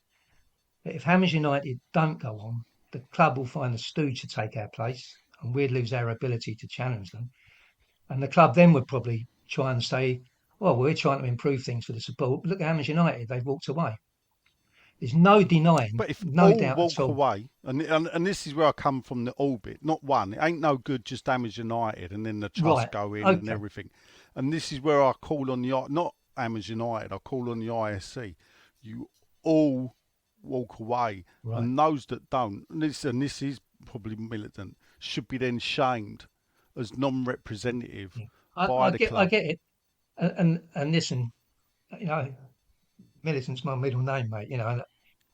that if Hamnmers United don't go on, the club will find a stooge to take our place and we'd lose our ability to challenge them. And the club then would probably try and say, well, we're trying to improve things for the support. Look at Hamnmers United, they've walked away. There's no denying, but if no all doubt walk at all. away, and this is where I come from, the all bit, not one. It ain't no good just Hamnmers United and then the trust go in and everything. And this is where I call on not Hamnmers United, I call on the ISC. You all walk away, and those that don't, and this is probably militant, should be then shamed as non-representative by the club. I get it, and listen, militant's my middle name, mate.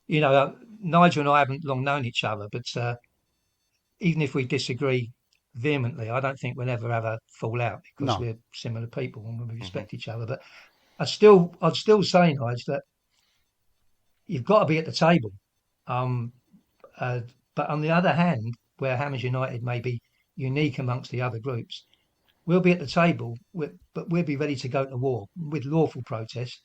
Nigel and I haven't long known each other, but even if we disagree vehemently, I don't think we'll ever have a fallout because we're similar people and we respect each other. But I'd still say, Nigel, that you've got to be at the table. But on the other hand, where Hamnmers United may be unique amongst the other groups, we'll be at the table, but we'll be ready to go to war with lawful protest.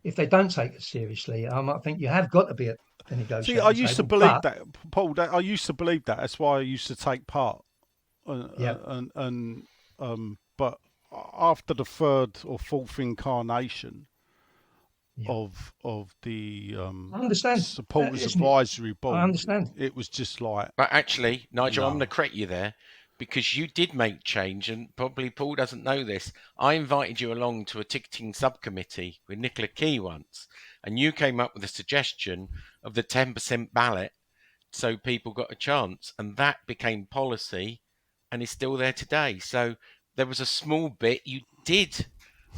If they don't take us seriously, I think you have got to be at the negotiation table. See, I used to believe that, Paul. I used to believe that. That's why I used to take part. But after the third or fourth incarnation of the supporters advisory board, I understand. It was just like. But actually, Nigel, I'm going to correct you there, because you did make change, and probably Paul doesn't know this. I invited you along to a ticketing subcommittee with Nicola Key once, and you came up with a suggestion of the 10% ballot so people got a chance, and that became policy and is still there today. So there was a small bit you did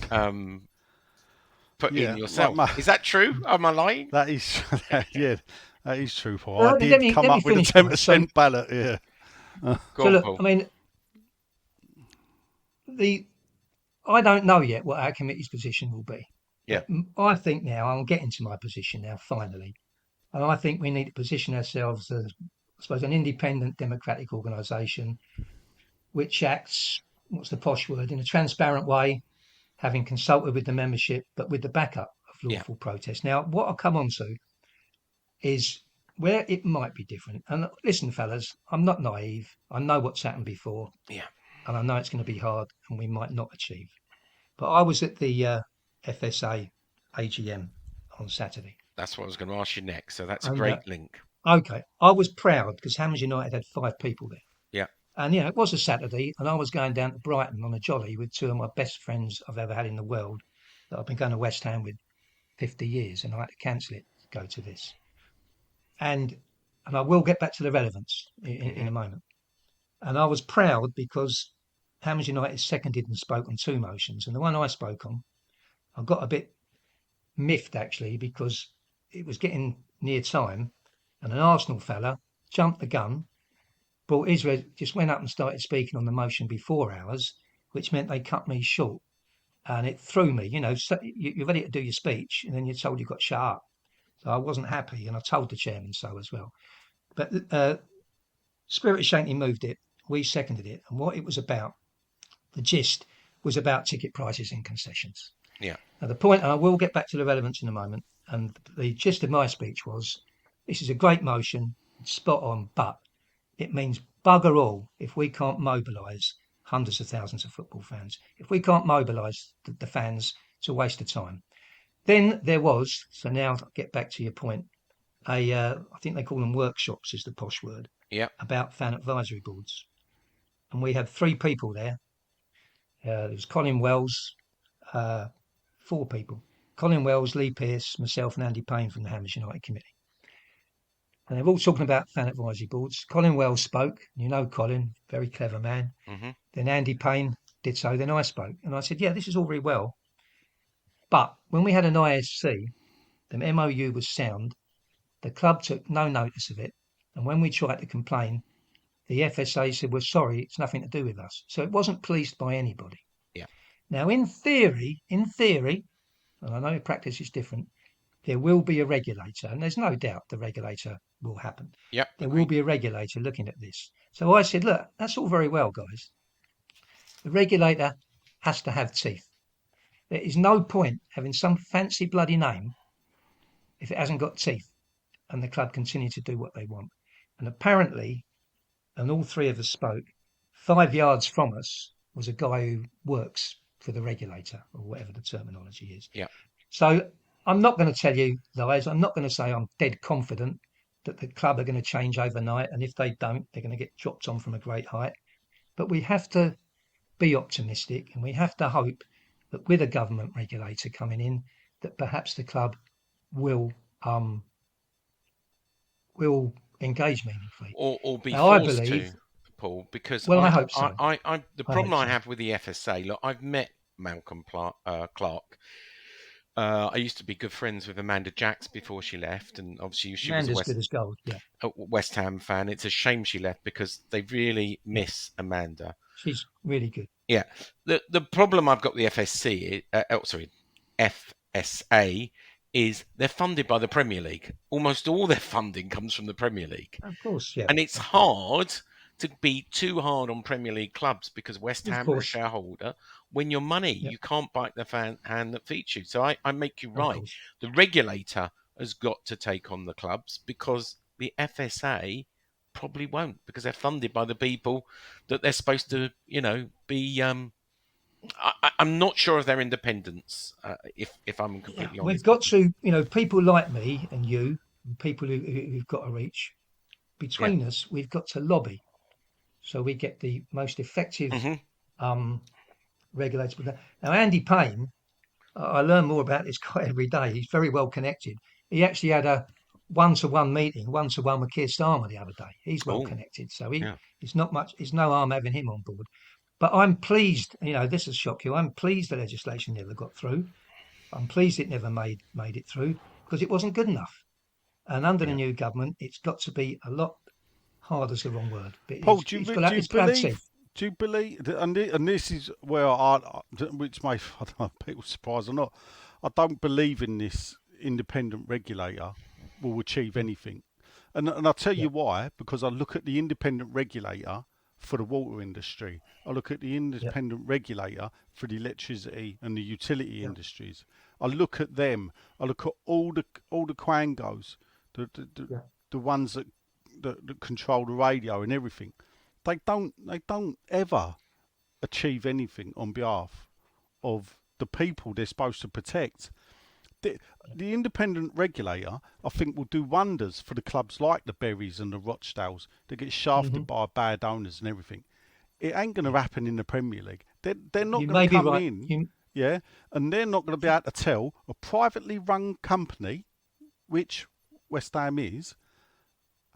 put in yourself. Is that true? Am I lying? That is, that is true, Paul. Well, I did come up with a 10% ballot, yeah. So look, I mean, I don't know yet what our committee's position will be. Yeah. I think now, I'm getting to my position now, finally. And I think we need to position ourselves as, I suppose, an independent democratic organisation which acts, what's the posh word, in a transparent way, having consulted with the membership, but with the backup of Yeah. lawful protest. Now, what I'll come on to is where it might be different. And listen, fellas, I'm not naive. I know what's happened before. Yeah. And I know it's going to be hard and we might not achieve. But I was at the FSA AGM on Saturday. That's what I was going to ask you next. So that's a And, great link. Okay. I was proud because Hamnmers United had 5 people there. Yeah. And, it was a Saturday and I was going down to Brighton on a jolly with 2 of my best friends I've ever had in the world that I've been going to West Ham with 50 years and I had to cancel it to go to this. And I will get back to the relevance in a moment. And I was proud because Hamnmers United seconded and spoke on 2 motions. And the one I spoke on, I got a bit miffed actually because it was getting near time and an Arsenal fella jumped the gun, brought Israel, just went up and started speaking on the motion before ours, which meant they cut me short. And it threw me, so you're ready to do your speech and then you're told you've got to shut up. So I wasn't happy and I told the chairman so as well. But Spirit of Shankly moved it, we seconded it. And what it was about, the gist was about ticket prices and concessions. Yeah. Now, the point, and I will get back to the relevance in a moment, and the gist of my speech was, this is a great motion, it's spot on, but it means bugger all if we can't mobilise hundreds of thousands of football fans. If we can't mobilise the fans, it's a waste of time. Then there was, so now I'll get back to your point, I think they call them workshops is the posh word, Yeah. about fan advisory boards. And we had 3 people there. There was Colin Wells, 4 people. Colin Wells, Lee Pearce, myself and Andy Payne from the Hamnmers United Committee. And they're all talking about fan advisory boards. Colin Wells spoke. You know Colin, very clever man. Mm-hmm. Then Andy Payne did so. Then I spoke. And I said, yeah, this is all very well. But when we had an ISC, the MOU was sound. The club took no notice of it. And when we tried to complain, the FSA said, we're sorry, it's nothing to do with us. So it wasn't policed by anybody. Yeah. Now, in theory, and I know practice is different, there will be a regulator, and there's no doubt the regulator will happen. Yep. There will be a regulator looking at this. So I said, look, that's all very well, guys. The regulator has to have teeth. There is no point having some fancy bloody name if it hasn't got teeth and the club continue to do what they want. And apparently, and all 3 of us spoke, 5 yards from us was a guy who works for the regulator or whatever the terminology is. Yeah. So I'm not going to tell you lies. I'm not going to say I'm dead confident that the club are going to change overnight. And if they don't, they're going to get dropped on from a great height. But we have to be optimistic and we have to hope that with a government regulator coming in, that perhaps the club will engage meaningfully. Or be Now, forced to, Paul, because I hope so. The problem I have with the FSA, look, I've met Malcolm Clark. I used to be good friends with Amanda Jacks before she left, and obviously she Amanda's was good as gold, yeah. a West Ham fan. It's a shame she left because they really miss Amanda. She's really good. Yeah. The problem I've got with the FSA is they're funded by the Premier League. Almost all their funding comes from the Premier League. Of course, yeah. And it's hard to be too hard on Premier League clubs because West Ham are a shareholder. When you're money, you can't bite the hand that feeds you. So I make you right. The regulator has got to take on the clubs because the FSA probably won't because they're funded by the people that they're supposed to, be... I'm not sure of their independence, if I'm completely honest. We've got to, people like me and you, people who've got a reach, between us, we've got to lobby. So we get the most effective regulator. Now, Andy Payne, I learn more about this guy every day. He's very well connected. He actually had a one-to-one meeting, one-to-one with Keir Starmer the other day. He's well connected. So it's not much, it's no harm having him on board. But I'm pleased, this has shocked you. I'm pleased the legislation never got through. I'm pleased it never made it through because it wasn't good enough. And under the new government, it's got to be a lot harder is the wrong word. But Paul, do you believe, and this is where which may, I don't know if people surprised or not, I don't believe in this independent regulator will achieve anything. And I'll tell you why, because I look at the independent regulator for the water industry. I look at the independent regulator for the electricity and the utility industries. I look at them. I look at all the quangos, the ones that control the radio and everything. They don't ever achieve anything on behalf of the people they're supposed to protect. The independent regulator, I think, will do wonders for the clubs like the Berries and the Rochdales that get shafted by bad owners and everything. It ain't going to happen in the Premier League. They're not going to come in, and they're not going to be able to tell a privately run company, which West Ham is,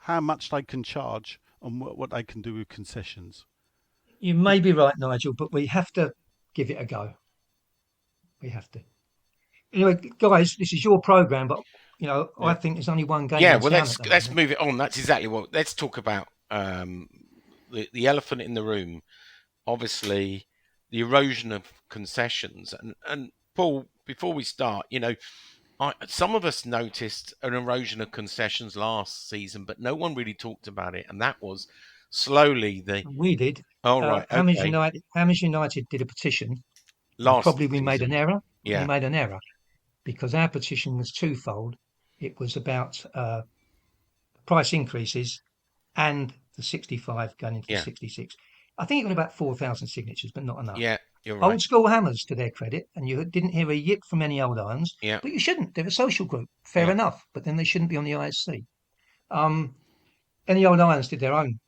how much they can charge and what they can do with concessions. You may be right, Nigel, but we have to give it a go. We have to. Anyway, guys, this is your program, but I think there's only one game. Yeah, well, let's move it on. That's exactly what. Let's talk about the elephant in the room. Obviously, the erosion of concessions. And Paul, before we start, some of us noticed an erosion of concessions last season, but no one really talked about it, and that was slowly we did. Oh right, Hamnmers United did a petition. We made an error. Yeah, we made an error because our petition was twofold. It was about price increases and the 65 going into the 66. I think it was about 4,000 signatures, but not enough. Yeah, you're right. Old school Hammers, to their credit, and you didn't hear a yip from any old irons. Yeah. But you shouldn't. They're a social group. Fair enough. But then they shouldn't be on the ISC. Any old irons did their own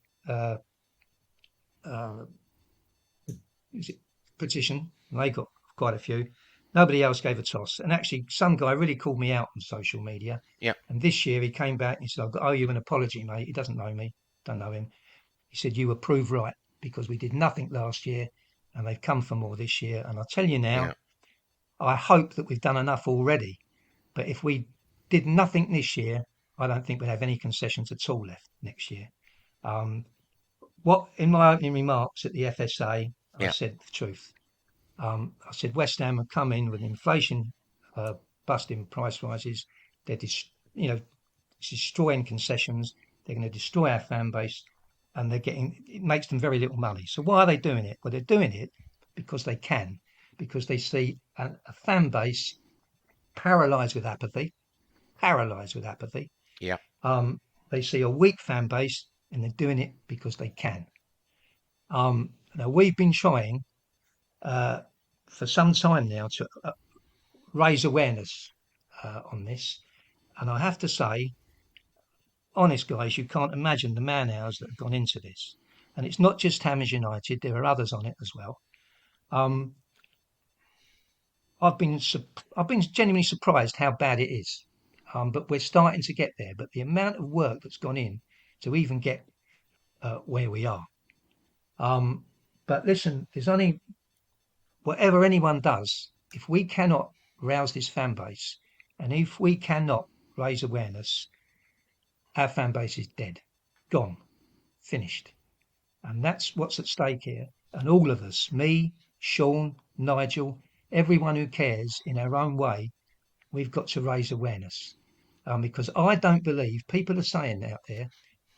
petition. And they got quite a few. Nobody else gave a toss. And actually, some guy really called me out on social media. Yeah. And this year he came back and he said, "I owe you an apology, mate." He doesn't know me. Don't know him. He said, "You were proved right because we did nothing last year and they've come for more this year. And I'll tell you now, I hope that we've done enough already. But if we did nothing this year, I don't think we'd have any concessions at all left next year." In my opening remarks at the FSA, I said the truth. I said West Ham have come in with inflation, busting price rises. They're destroying concessions. They're going to destroy our fan base, and it makes them very little money. So why are they doing it? Well, they're doing it because they can, because they see a fan base paralysed with apathy. Yeah. They see a weak fan base, and they're doing it because they can. Now we've been trying for some time now to raise awareness on this, and I have to say, honest guys, you can't imagine the man hours that have gone into this. And it's not just Hamnmers United; there are others on it as well. I've been genuinely surprised how bad it is, but we're starting to get there. But the amount of work that's gone in to even get where we are. But listen, there's only whatever anyone does, if we cannot rouse this fan base, and if we cannot raise awareness, our fan base is dead, gone, finished. And that's what's at stake here. And all of us, me, Sean, Nigel, everyone who cares in our own way, we've got to raise awareness. Because I don't believe people are saying out there,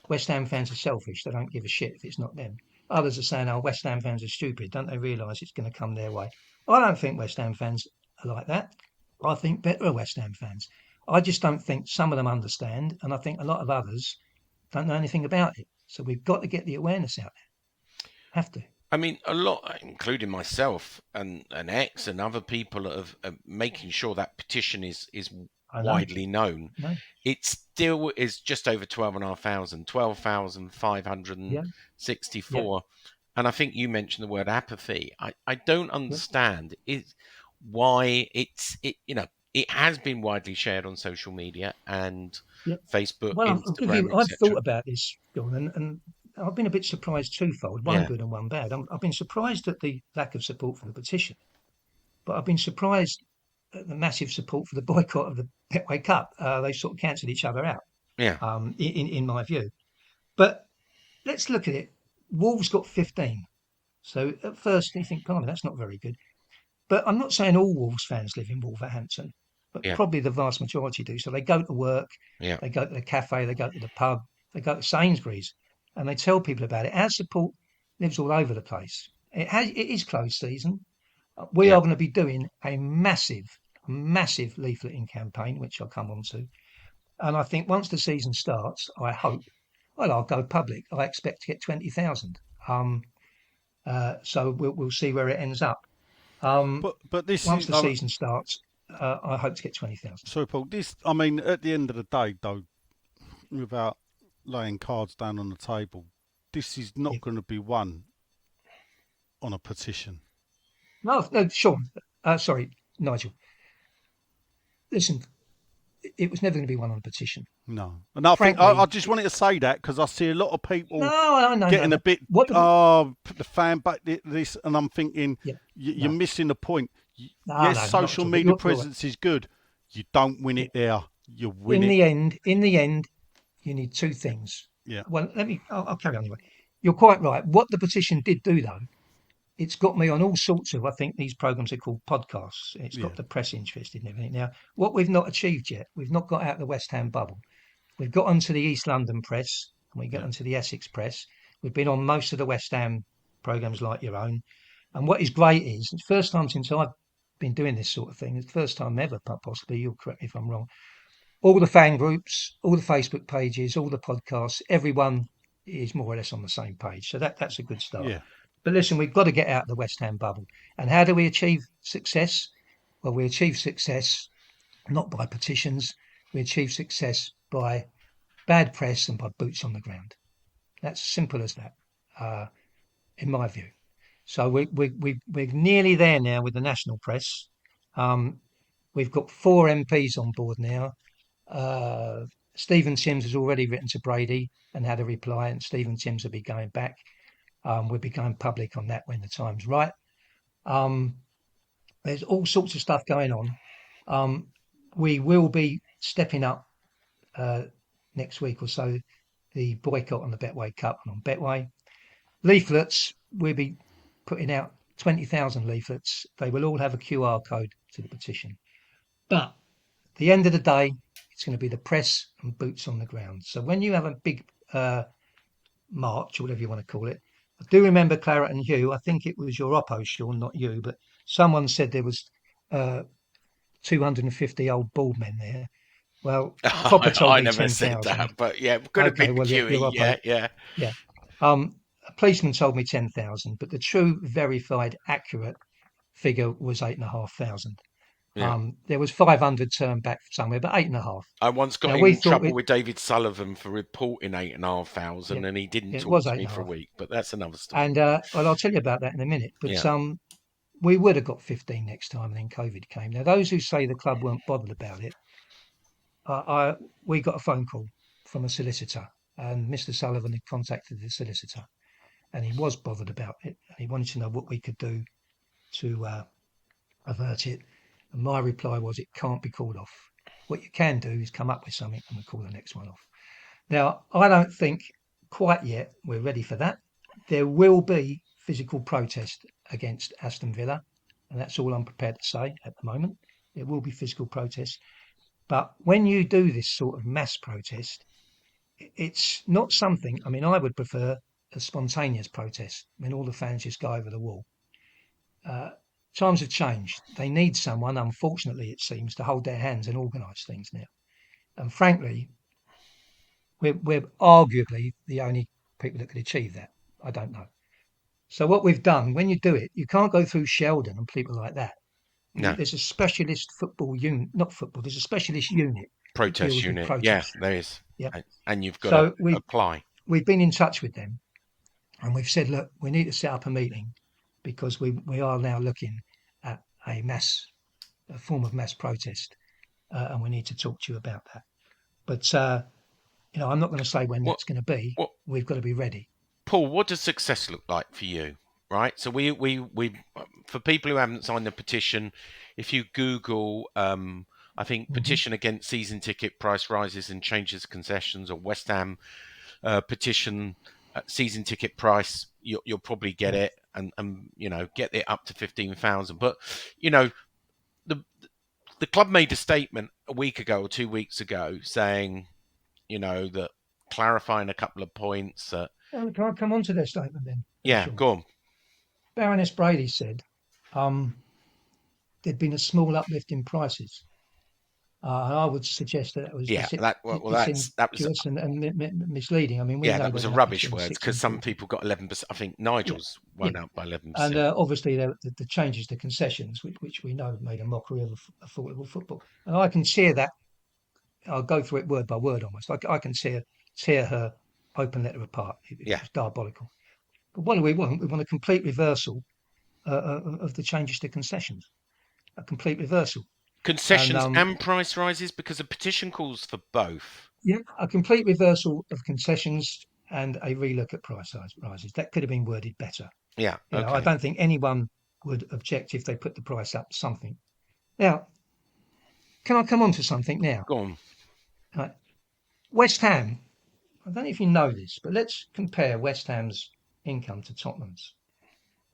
West Ham fans are selfish. They don't give a shit if it's not them. Others are saying, "Oh, West Ham fans are stupid. Don't they realise it's going to come their way?" I don't think West Ham fans are like that. I think better are West Ham fans. I just don't think some of them understand, and I think a lot of others don't know anything about it. So we've got to get the awareness out there. Have to. I mean, a lot, including myself and X and other people, of making sure that petition is widely known. No. It still is just over 12,500, 12,564. And I think you mentioned the word apathy. I don't understand why it has been widely shared on social media and Facebook, Instagram, I've thought about this, John, and I've been a bit surprised twofold, one good and one bad. I've been surprised at the lack of support for the petition, but I've been surprised at the massive support for the boycott of the Betway Cup. They sort of cancelled each other out, in my view. But let's look at it. Wolves got 15. So at first you think, "God, that's not very good." But I'm not saying all Wolves fans live in Wolverhampton. but Yeah. probably the vast majority do. So they go to work, Yeah. they go to the cafe, they go to the pub, they go to Sainsbury's, and they tell people about it. Our support lives all over the place. It is closed season. We Yeah. are going to be doing a massive leafleting campaign, which I'll come on to. And I think once the season starts, I hope, well, I'll go public. I expect to get 20,000. So we'll see where it ends up. But this Once is the season starts, I hope to get 20,000. sorry, Paul. This, I mean, at the end of the day, though, without laying cards down on the table, this is not Yeah. going to be won on a petition. No, Sean. Sorry, Nigel. Listen, it was never going to be won on a petition. No, and I think Frankly, I just wanted to say that because I see a lot of people no, getting a bit, What the, the fan back this, and I'm thinking yeah, you're no. missing the point. No, Yes, not at social all. media You're right. presence is good. You don't win it there. You win In it. the end, you need two things. Yeah. Well, I'll carry on anyway. You're quite right. What the petition did do, though, it's got me on all sorts of, I think these programs are called podcasts. It's got Yeah. the press interested in everything. Now, what we've not achieved yet, we've not got out the West Ham bubble. We've got onto the East London press, and we get Yeah. onto the Essex press. We've been on most of the West Ham programs like your own. And what is great is, it's the first time since I've been doing this sort of thing, it's the first time ever, possibly, you'll correct me if I'm wrong, all the fan groups, all the Facebook pages, all the podcasts, everyone is more or less on the same page. So that's a good start. Yeah. But listen, we've got to get out of the West Ham bubble. And how do we achieve success? Well, we achieve success not by petitions. We achieve success by bad press and by boots on the ground. That's simple as that, in my view. So we're nearly there now with the national press. We've got 4 MPs on board now. Stephen Timms has already written to Brady and had a reply, and Stephen Timms will be going back. We'll be going public on that when the time's right. There's all sorts of stuff going on. We will be stepping up next week or so the boycott on the Betway Cup and on Betway. Leaflets, we'll be putting out 20,000 leaflets. They will all have a QR code to the petition. But at the end of the day, it's going to be the press and boots on the ground. So when you have a big march, or whatever you want to call it, I do remember Claret and Hugh. I think it was your oppo, Sean, not you, but someone said there was 250 old bald men there. Well, Copper told I me never 10,000. said that, but yeah, could have Okay, been well, you're Huey. oppo. Yeah. Yeah. A policeman told me 10,000, but the true, verified, accurate figure was 8,500. Yeah. There was 500 turned back somewhere, but 8,500. I once got Now, we in thought trouble it, with David Sullivan for reporting 8,500, yeah, and he didn't it talk was to me for a 8,500. week. But that's another story. And well, I'll tell you about that in a minute. But Yeah. we would have got 15 next time, and then COVID came. Now, those who say the club weren't bothered about it, we got a phone call from a solicitor, and Mr. Sullivan had contacted the solicitor, and he was bothered about it. And he wanted to know what we could do to avert it. And my reply was, it can't be called off. What you can do is come up with something, and we'll call the next one off. Now, I don't think quite yet we're ready for that. There will be physical protest against Aston Villa, and that's all I'm prepared to say at the moment. There will be physical protest. But when you do this sort of mass protest, it's not something, I mean, I would prefer a spontaneous protest when all the fans just go over the wall. Times have changed. They need someone, unfortunately, it seems, to hold their hands and organise things now. And frankly, we're arguably the only people that could achieve that. I don't know. So what we've done, when you do it, you can't go through Sheldon and people like that. No. There's a specialist football unit, not football, there's a specialist unit that Protest deals with unit. protests. Yeah, there is. Yeah. And you've got So to apply. we've been in touch with them, and we've said, look, we need to set up a meeting because we are now looking at a form of mass protest, and we need to talk to you about that. But I'm not going to say when that's going to be. We've got to be ready. Paul, what does success look like for you? Right. So we for people who haven't signed the petition, if you Google, I think petition against season ticket price rises and changes concessions, or West Ham petition season ticket price, you'll probably get it, and get it up to 15,000. But the club made a statement a week ago or 2 weeks ago saying, that clarifying a couple of points. Can I come on to their statement then? Yeah, Sean? go on. Baroness Brady said there'd been a small uplift in prices. And I would suggest that was Yeah, that was disingenuous and misleading. I mean, we know that was they're a now rubbish between words 6 because and some 40. people got 11%. I think Nigel's went up by 11%. And obviously, the changes to concessions, which we know made a mockery of affordable football. And I can share that. I'll go through it word by word almost. I can tear her open letter apart. It was diabolical. But what do we want? We want a complete reversal of the changes to concessions. A complete reversal. Concessions and price rises, because a petition calls for both. Yeah, a complete reversal of concessions and a relook at price rises. That could have been worded better. Yeah, okay. I don't think anyone would object if they put the price up something. Now, can I come on to something now? Go on. West Ham, I don't know if you know this, but let's compare West Ham's income to Tottenham's,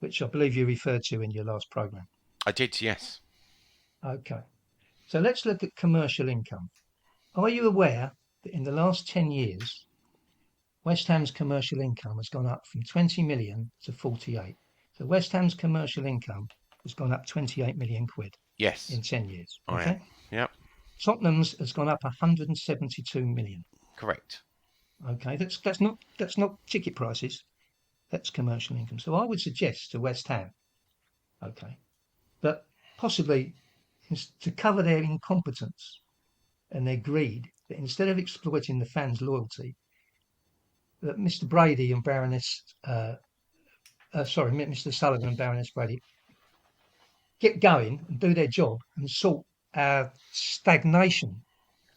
which I believe you referred to in your last programme. I did, yes. Okay. So let's look at commercial income. Are you aware that in the last 10 years, West Ham's commercial income has gone up from 20 million to 48? So West Ham's commercial income has gone up 28 million quid. Yes. In 10 years. Okay. Okay. Yep. Tottenham's has gone up 172 million. Correct. Okay. That's not ticket prices. That's commercial income. So I would suggest to West Ham, okay, that possibly to cover their incompetence and their greed, that instead of exploiting the fans' loyalty, that Mr. Brady and Mr. Sullivan and Baroness Brady get going and do their job and sort our stagnation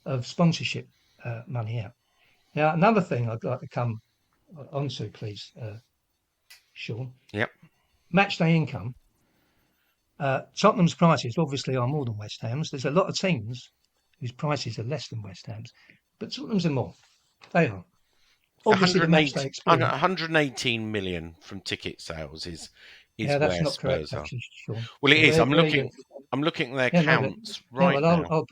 of sponsorship money out. Now, another thing I'd like to come onto, please, Sean. Yep. Matchday income. Tottenham's prices obviously are more than West Ham's. There's a lot of teams whose prices are less than West Ham's, but Tottenham's are more. They are. Obviously, the matchday experience. 118 million from ticket sales is that's where not correct, Spurs are. actually, Sean. Well, it is. I'm looking at their counts right now. I'll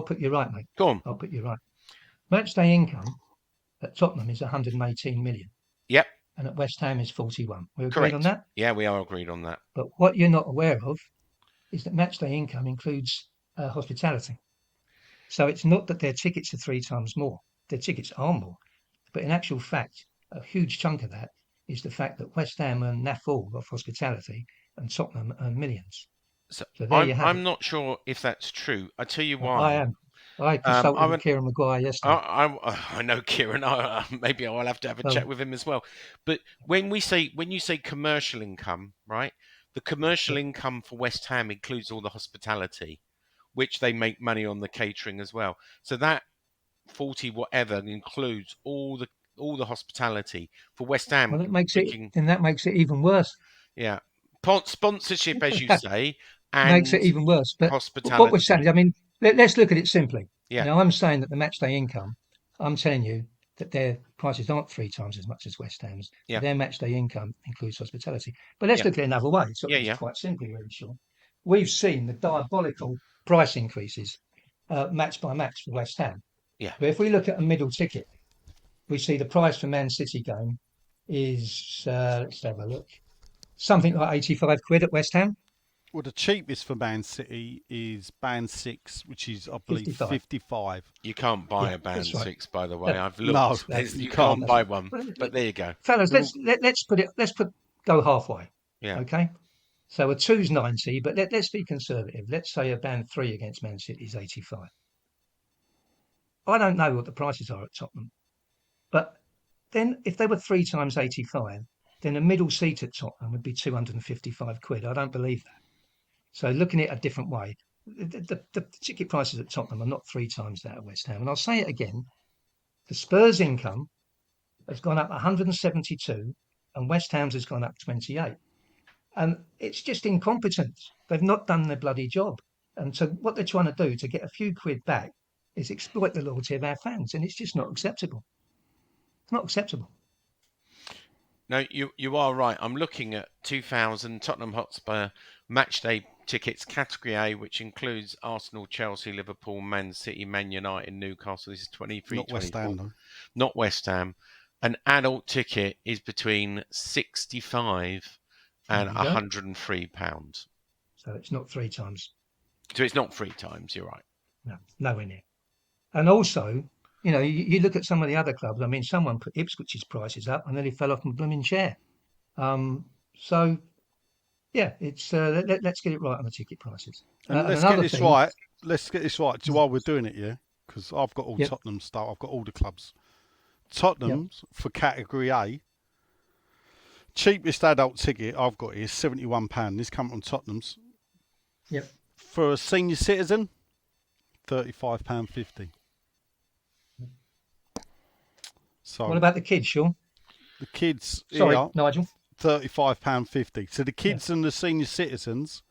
put you right, mate. Go on. I'll put you right. Matchday income at Tottenham is 118 million. Yep. And at West Ham is 41. We agreed Correct. on that? Yeah, we are agreed on that. But what you're not aware of is that matchday income includes hospitality. So it's not that their tickets are 3 times more. Their tickets are more. But in actual fact, a huge chunk of that is the fact that West Ham earn naff all of hospitality and Tottenham earn millions. So there you have I'm it. not sure if that's true. I tell you why. I am. I consulted with Kieran Maguire yesterday. I know Kieran. Maybe I'll have to have a chat with him as well. But when you say commercial income, right? The commercial income for West Ham includes all the hospitality, which they make money on the catering as well. So that 40 whatever includes all the hospitality for West Ham. Well, that makes it even worse. Yeah, sponsorship, as you say, and makes it even worse. But hospitality. What we're saying, I mean, let's look at it simply. Yeah. Now, I'm saying that the matchday income, I'm telling you that their prices aren't 3 times as much as West Ham's. Yeah. Their matchday income includes hospitality. But let's look at it another way. It's quite simply, really, Sean. We've seen the diabolical price increases match by match for West Ham. Yeah. But if we look at a middle ticket, we see the price for Man City game is, let's have a look, something like 85 quid at West Ham. Well, the cheapest for Man City is Band 6, which is, I believe, 55. You can't buy a Band 6, by the way. Yeah. I've looked. No, you can't buy one. But there you go. Fellas, let's go halfway. Yeah. Okay. So a 2's 90, but let's be conservative. Let's say a Band 3 against Man City is 85. I don't know what the prices are at Tottenham, but then if they were 3 times 85, then a middle seat at Tottenham would be 255 quid. I don't believe that. So looking at it a different way, the ticket prices at Tottenham are not 3 times that at West Ham. And I'll say it again, the Spurs income has gone up 172 and West Ham's has gone up 28. And it's just incompetence. They've not done their bloody job. And so what they're trying to do to get a few quid back is exploit the loyalty of our fans. And it's just not acceptable. It's not acceptable. No, you are right. I'm looking at 2000 Tottenham Hotspur matchday tickets category A, which includes Arsenal, Chelsea, Liverpool, Man City, Man United, Newcastle. This is 23, Not West 24. Ham, though. Not West Ham. An adult ticket is between 65 and There you go. £103. So it's not 3 times. So it's not 3 times. You're right. No, nowhere near. And also, you know, you look at some of the other clubs. I mean, someone put Ipswich's prices up and nearly fell off my blooming chair. So yeah, it's let's get it right on the ticket prices. And And let's get another this thing, right. Let's get this right while we're doing it, yeah? Because I've got all Yep. Tottenham stuff. I've got all the clubs. Tottenham's for category A. Cheapest adult ticket I've got here is £71. This comes from Tottenham's. Yep. For a senior citizen, £35.50. So What about the kids, Sean? the kids Sorry, here, Nigel. £35.50. So the kids and the senior citizens,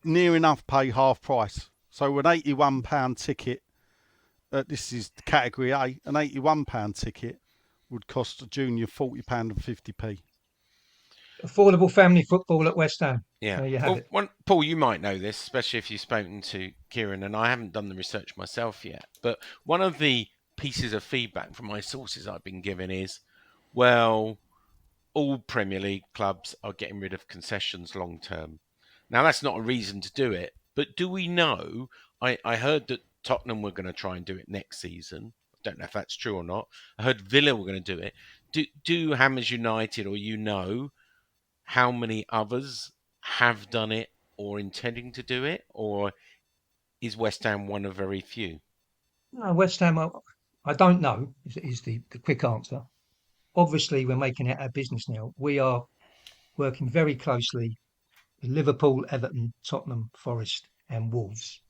near enough pay half price. So an £81 ticket, this is category A, an £81 ticket would cost a junior £40.50p. Affordable family football at West Ham. Yeah. There you have it. Paul, you might know this, especially if you've spoken to Kieran, and I haven't done the research myself yet. But one of the pieces of feedback from my sources I've been given is, well, all Premier League clubs are getting rid of concessions long term. Now, that's not a reason to do it, but do we know? I heard that Tottenham were going to try and do it next season. I don't know if that's true or not. I heard Villa were going to do it. Do Hammers United, or how many others have done it or intending to do it, or is West Ham one of very few? No, West Ham, I don't know, is the quick answer. Obviously, we're making it our business now. We are working very closely with Liverpool, Everton, Tottenham, Forest and Wolves,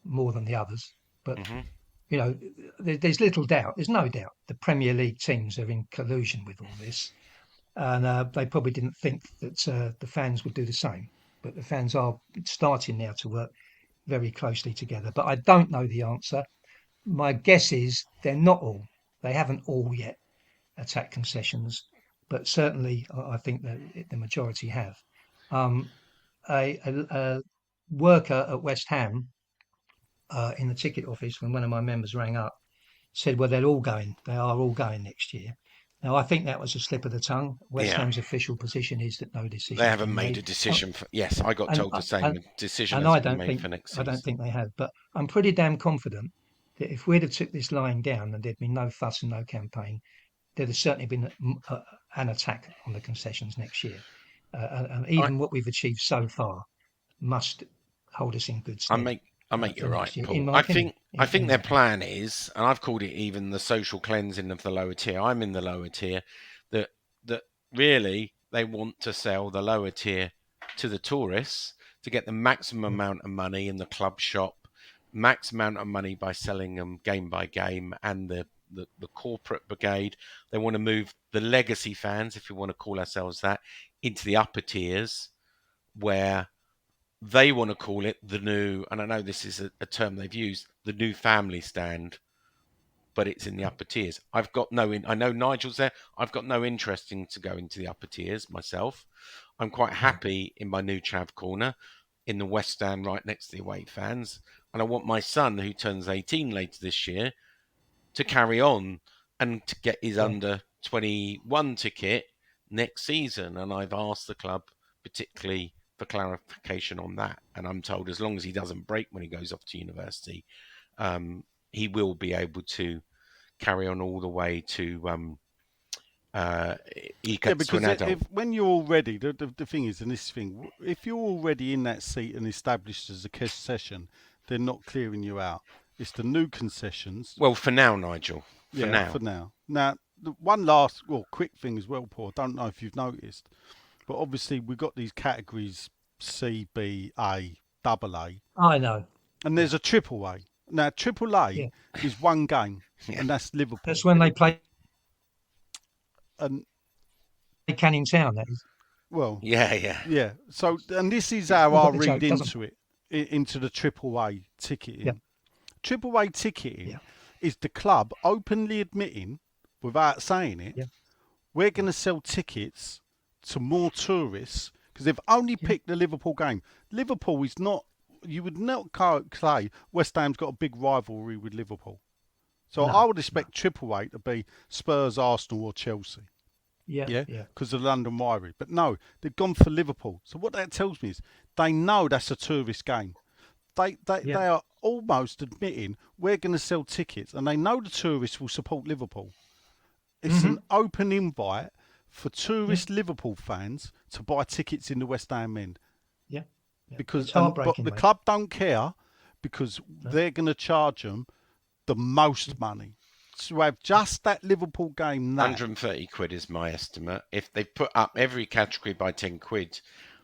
more than the others. But, you know, there's little doubt, there's no doubt the Premier League teams are in collusion with all this. And they probably didn't think that the fans would do the same. But the fans are starting now to work very closely together. But I don't know the answer. My guess is they're not all. They haven't all yet attacked concessions, but certainly I think that the majority have. A worker at West Ham in the ticket office, when one of my members rang up, said, well, they are all going next year. Now, I think that was a slip of the tongue. West Ham's official position is that no decision. They haven't made a decision. Yes, I got told the same. Decision has been made for next season. I don't think they have, but I'm pretty damn confident that if we'd have took this line down and there'd been no fuss and no campaign, there'd have certainly been an attack on the concessions next year. And even what we've achieved so far must hold us in good stead. I make you right, Paul. I think their plan is, and I've called it even the social cleansing of the lower tier. I'm in the lower tier. That really they want to sell the lower tier to the tourists to get the maximum amount of money in the club shop, max amount of money by selling them game by game, and the corporate brigade. They want to move the legacy fans, if you want to call ourselves that, into the upper tiers, where they want to call it the new, and I know this is a term they've used, the new family stand, but it's in the upper tiers. I know Nigel's there. I've got no interest in to go into the upper tiers myself. I'm quite happy in my new chav corner in the West Stand right next to the away fans. And I want my son, who turns 18 later this year, to carry on and to get his under 21 ticket next season. And I've asked the club particularly for clarification on that, and I'm told as long as he doesn't break when he goes off to university, he will be able to carry on all the way to he gets to an adult. When you're already the thing is, and this thing, if you're already in that seat and established as a concession, they're not clearing you out. It's the new concessions. Well, for now, Nigel. For now. Now, one last quick thing as well, Paul. I don't know if you've noticed, but obviously we've got these categories C, B, A, double A. I know. And there's a triple A. Now, triple A is one game, and that's Liverpool. That's when they play Canning Town, that is. Well, yeah. So, and this is how I read into it, into the triple A ticketing. Yeah. Triple A ticketing is the club openly admitting, without saying it, we're going to sell tickets to more tourists, because because they've only picked the Liverpool game. Liverpool is not. You would not say West Ham's got a big rivalry with Liverpool. So No, I would expect Triple Eight to be Spurs, Arsenal, or Chelsea. yeah, Yeah, yeah, because of the London rivalry. But no, they've gone for Liverpool. So what that tells me is they know that's a tourist game. They yeah. are almost admitting we're going to sell tickets, and they know the tourists will support Liverpool. It's an open invite for tourist Liverpool fans to buy tickets in the West Ham end Yeah, yeah. because It's but heartbreaking, the mate. club don't care because they're going to charge them the most money to have just that Liverpool game. That 130 quid is my estimate. If they put up every category by 10 quid,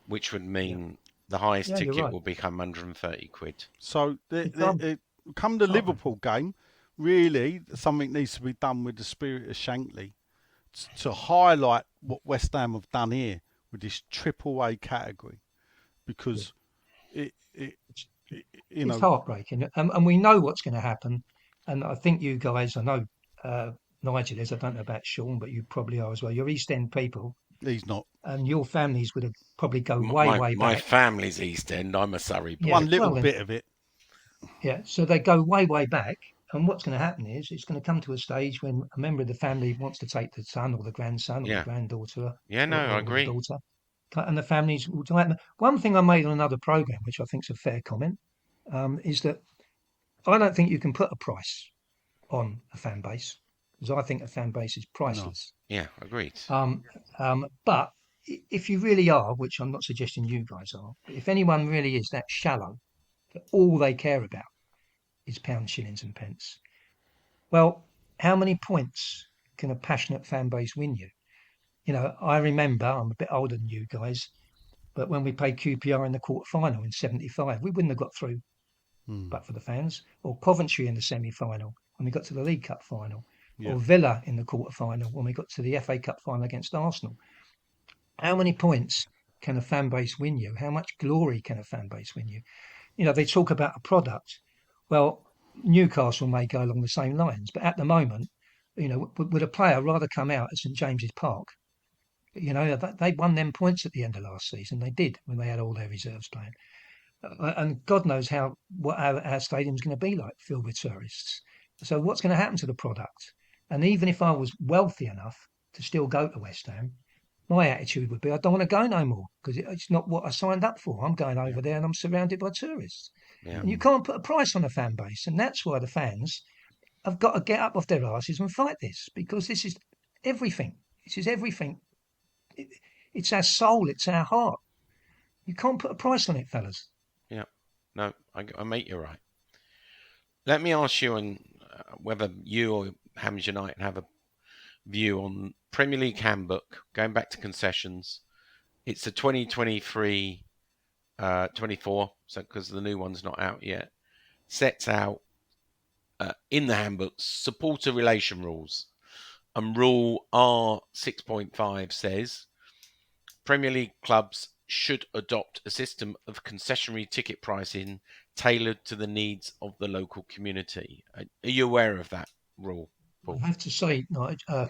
which would mean the highest Yeah, you're ticket right. will become 130 quid. so come the heartbreaking. Liverpool game. Really, something needs to be done with the spirit of Shankly to highlight what West Ham have done here with this triple A category, because it you It's know, heartbreaking, and we know what's going to happen. And I think you guys, I know Nigel is. I don't know about Sean, but you probably are as well. You're East End people, he's not. and your families would have probably go way, way My back. family's East End. I'm a Surrey boy. Yeah, One little well then, bit of it. yeah. So they go way, way back. And what's going to happen is it's going to come to a stage when a member of the family wants to take the son or the grandson or the Yeah. granddaughter Yeah, no, I or the agree. daughter, and the families will do it. One thing I made on another program, which I think is a fair comment, is that I don't think you can put a price on a fan base because I think a fan base is No. priceless. Yeah, agreed. But if you really are, which I'm not suggesting you guys are, but if anyone really is that shallow that all they care about is pounds, shillings, and pence, well, how many points can a passionate fan base win you? You know, I remember I'm a bit older than you guys, but when we played QPR in the quarter final in '75, we wouldn't have got through but for the fans, or Coventry in the semi-final when we got to the League Cup final, Yeah. or Villa in the quarter-final when we got to the FA Cup final against Arsenal. How many points can a fan base win you? How much glory can a fan base win you? You know, they talk about a product. Well, Newcastle may go along the same lines, but at the moment, you know, would a player rather come out at St James's Park? You know, they won them points at the end of last season. They did when they had all their reserves playing. And God knows what our stadium's going to be like, filled with tourists. So what's going to happen to the product? And even if I was wealthy enough to still go to West Ham, my attitude would be I don't want to go no more because it's not what I signed up for. I'm going over there and I'm surrounded by tourists. Yeah. And you can't put a price on a fan base. And that's why the fans have got to get up off their asses and fight this because this is everything. This is everything. It's our soul. It's our heart. You can't put a price on it, fellas. Yeah. No, I mate, you're right. Let me ask you on whether you or Ham's United have a view on Premier League handbook, going back to concessions. It's the 2023 24, so because the new one's not out yet, sets out in the handbook supporter relation rules. And rule R 6.5 says Premier League clubs should adopt a system of concessionary ticket pricing tailored to the needs of the local community. Are you aware of that rule, Paul? I have to say, no, I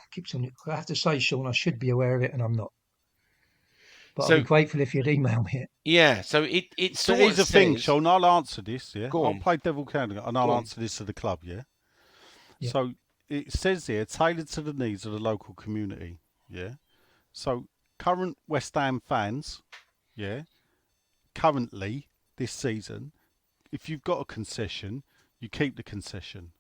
have to say, Sean, I should be aware of it, and I'm not. But I'd be So, grateful if you'd email me it. yeah, so it So sort here's of the thing, says... Sean. I'll answer this. Yeah, Go I'll on. play devil candidate and Go I'll on. answer this to the club. Yeah. Yeah. So it says here, tailored to the needs of the local community. Yeah. So current West Ham fans, yeah, currently this season, if you've got a concession, you keep the concession.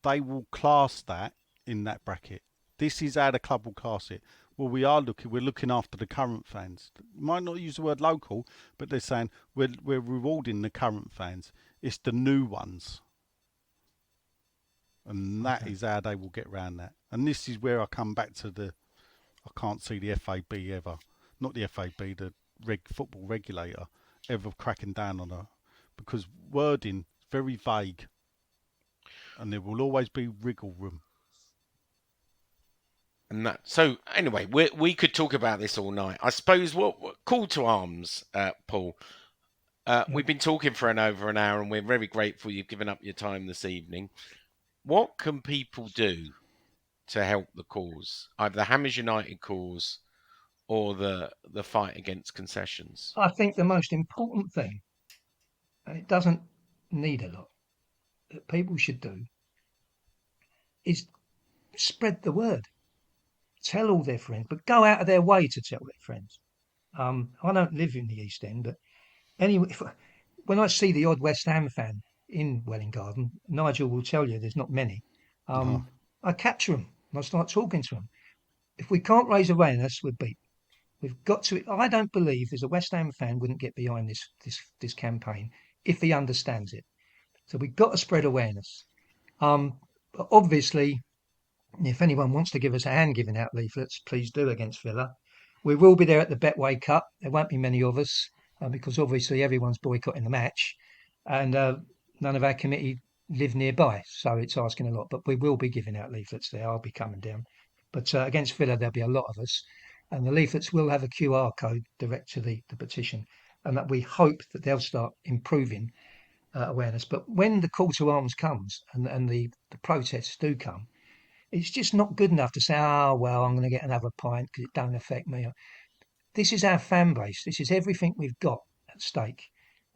They will class that in that bracket. This is how the club will class it. Well, we're looking after the current fans. Might not use the word local, but they're saying we're rewarding the current fans. It's the new ones. And that is how they will get around that. And this is where I come back to I can't see the FAB ever, not the FAB, the football regulator, ever cracking down on her. Because wording is very vague. And there will always be wriggle room. And that, so anyway, we could talk about this all night. I suppose what call to arms, Paul. We've been talking for over an hour, and we're very grateful you've given up your time this evening. What can people do to help the cause, either the Hamnmers United cause or the fight against concessions? I think the most important thing, and it doesn't need a lot, that people should do is spread the word. Tell all their friends, but go out of their way to tell their friends. I don't live in the East End, but anyway, when I see the odd West Ham fan in Welwyn Garden, Nigel will tell you there's not many. No. I capture them and I start talking to them. If we can't raise awareness, we're beat. We've got to. I don't believe there's a West Ham fan wouldn't get behind this campaign if he understands it. So we've got to spread awareness. But obviously, if anyone wants to give us a hand giving out leaflets, please do against Villa. We will be there at the Betway Cup. There won't be many of us because obviously everyone's boycotting the match, and none of our committee live nearby, so it's asking a lot. But we will be giving out leaflets there. I'll be coming down. But against Villa, there'll be a lot of us, and the leaflets will have a QR code direct to the petition, and that we hope that they'll start improving awareness. But when the call to arms comes and the protests do come, it's just not good enough to say, "Oh well, I'm going to get another pint because it don't affect me." This is our fan base. This is everything we've got at stake,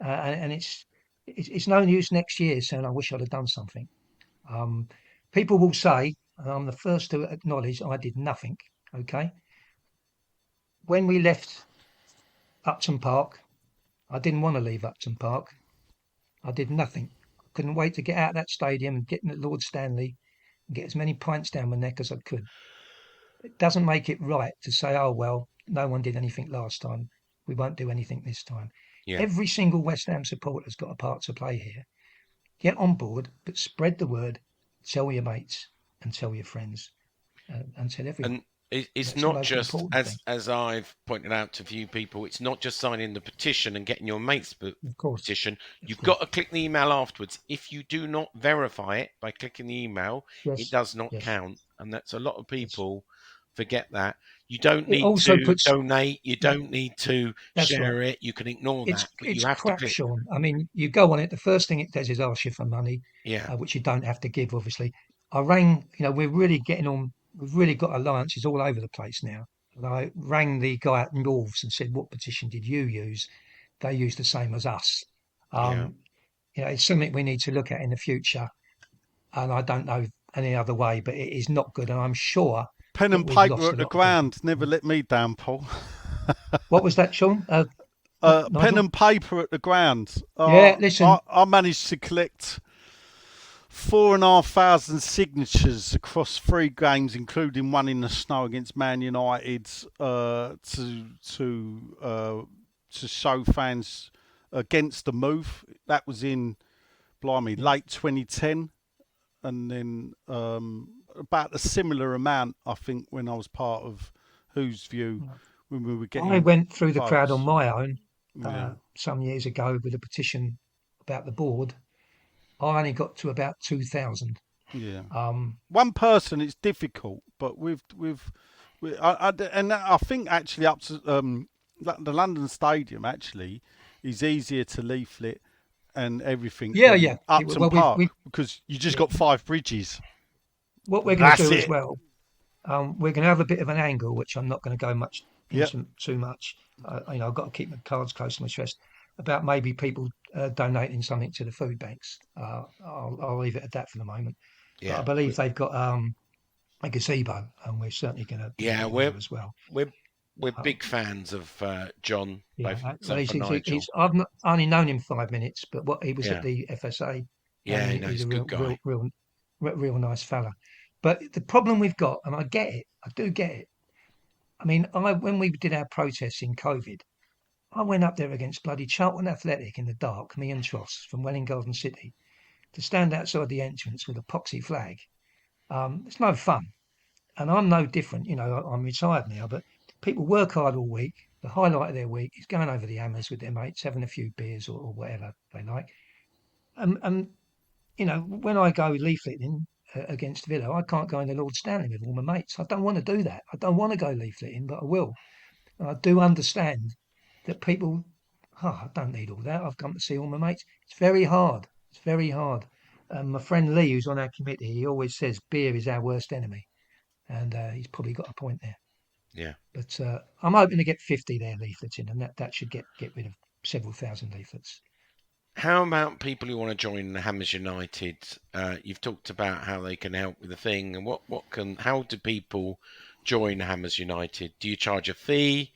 and it's no use next year saying, "I wish I'd have done something." People will say, and I'm the first to acknowledge I did nothing. Okay, when we left Upton Park, I didn't want to leave Upton Park. I did nothing. I couldn't wait to get out of that stadium and get in at Lord Stanley and get as many pints down my neck as I could. It doesn't make it right to say, "Oh well, no one did anything last time. We won't do anything this time." Yeah. Every single West Ham supporter's got a part to play here. Get on board, but spread the word. Tell your mates and tell your friends and tell everyone. And it's That's the not most just important thing. as I've pointed out to a few people. It's not just signing the petition and getting your mates Of course, petition. of You've course. got to click the email afterwards. If you do not verify it by clicking the email, Yes, it does not yes, count, and that's a lot of yes. people forget that. You don't It need also to puts. donate. You No, don't need to that's right. share it. You can ignore that, but It's you have to crap, click. Sean. I mean, you go on it. The first thing it does is ask you for money, Yeah, which you don't have to give, obviously. I rang. We're really getting on. We've really got alliances all over the place now. And I rang the guy at Norths and said, "What petition did you use?" They used the same as us. yeah. Um, it's something we need to look at in the future, and I don't know any other way, but it is not good, and I'm sure Pen that and we've paper lost at a the lot of people. ground never let me down, Paul. What was that, Sean? Pen Nigel? and paper at the ground. Yeah, listen. I managed to collect 4,500 signatures across 3 games, including one in the snow against Man United, to show fans against the move. That was in, blimey, late 2010, and then about a similar amount, I think, when I was part of Whose View, when we were I getting went through the crowd on votes. my own Yeah, some years ago with a petition about the board. I only got to about 2,000. yeah. Um, One person, it's difficult, but and I think actually up to the London Stadium actually is easier to leaflet and everything yeah, than Upton well, Park because you just yeah. got 5 bridges. What we're going to That's do as it. well, we're going to have a bit of an angle, which I'm not going to go much Yep. into too much. I've got to keep my cards close to my chest about maybe people donating something to the food banks. I'll leave it at that for the moment. But I Yeah, believe they've got a gazebo, and we're certainly going to be yeah. down there as well. We're Uh, big fans of John, yeah, both well, myself and Nigel. I've not, only known him 5 minutes, but what he was at Yeah, the FSA, and yeah. No, he's he's a a good guy. real nice fella. But the problem we've got, and I get it, I do get it. I mean, when we did our protests in COVID, I went up there against bloody Charlton Athletic in the dark, me and Tross from Welwyn Garden City, to stand outside the entrance with a poxy flag. It's no fun. And I'm no different. I'm retired now, but people work hard all week. The highlight of their week is going over the Hammers with their mates, having a few beers or whatever they like. And when I go leafleting against Villa, I can't go in the Lord Stanley with all my mates. I don't want to do that. I don't want to go leafleting, but I will. And I do understand that people, I don't need all that. I've come to see all my mates. It's very hard. It's very hard. My friend Lee, who's on our committee, he always says beer is our worst enemy. And he's probably got a point there. Yeah. But I'm hoping to get 50 there leaflets in, and that should get rid of several thousand leaflets. How about people who want to join Hammers United? You've talked about how they can help with the thing, and how do people join Hammers United? Do you charge a fee?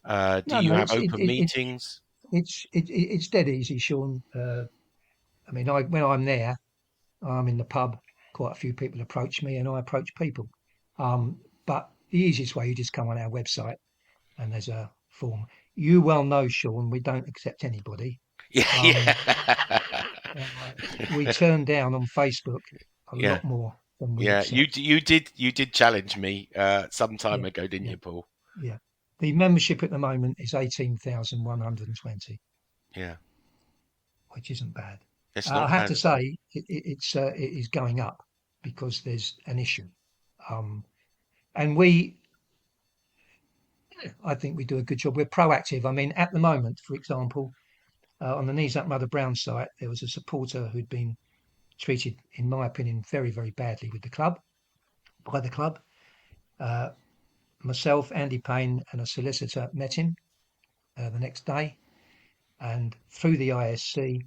Do No, you no, have open meetings? it's dead easy, Sean. I mean, when I'm there, I'm in the pub. Quite a few people approach me, and I approach people. But the easiest way, you just come on our website, and there's a form. You well know, Sean, we don't accept anybody. Yeah, We turn down on Facebook a yeah, lot more than we yeah. accept. You did challenge me some time Yeah, ago, didn't yeah, you, Paul? yeah. The membership at the moment is 18,120, Yeah, which isn't bad. it's I not have bad to at all. say it is going up because there's an issue, and I think we do a good job. We're proactive. I mean, at the moment, for example, on the Knees Up Mother Brown site, there was a supporter who'd been treated, in my opinion, very, very badly by the club. Myself, Andy Payne, and a solicitor met him the next day, and through the ISC,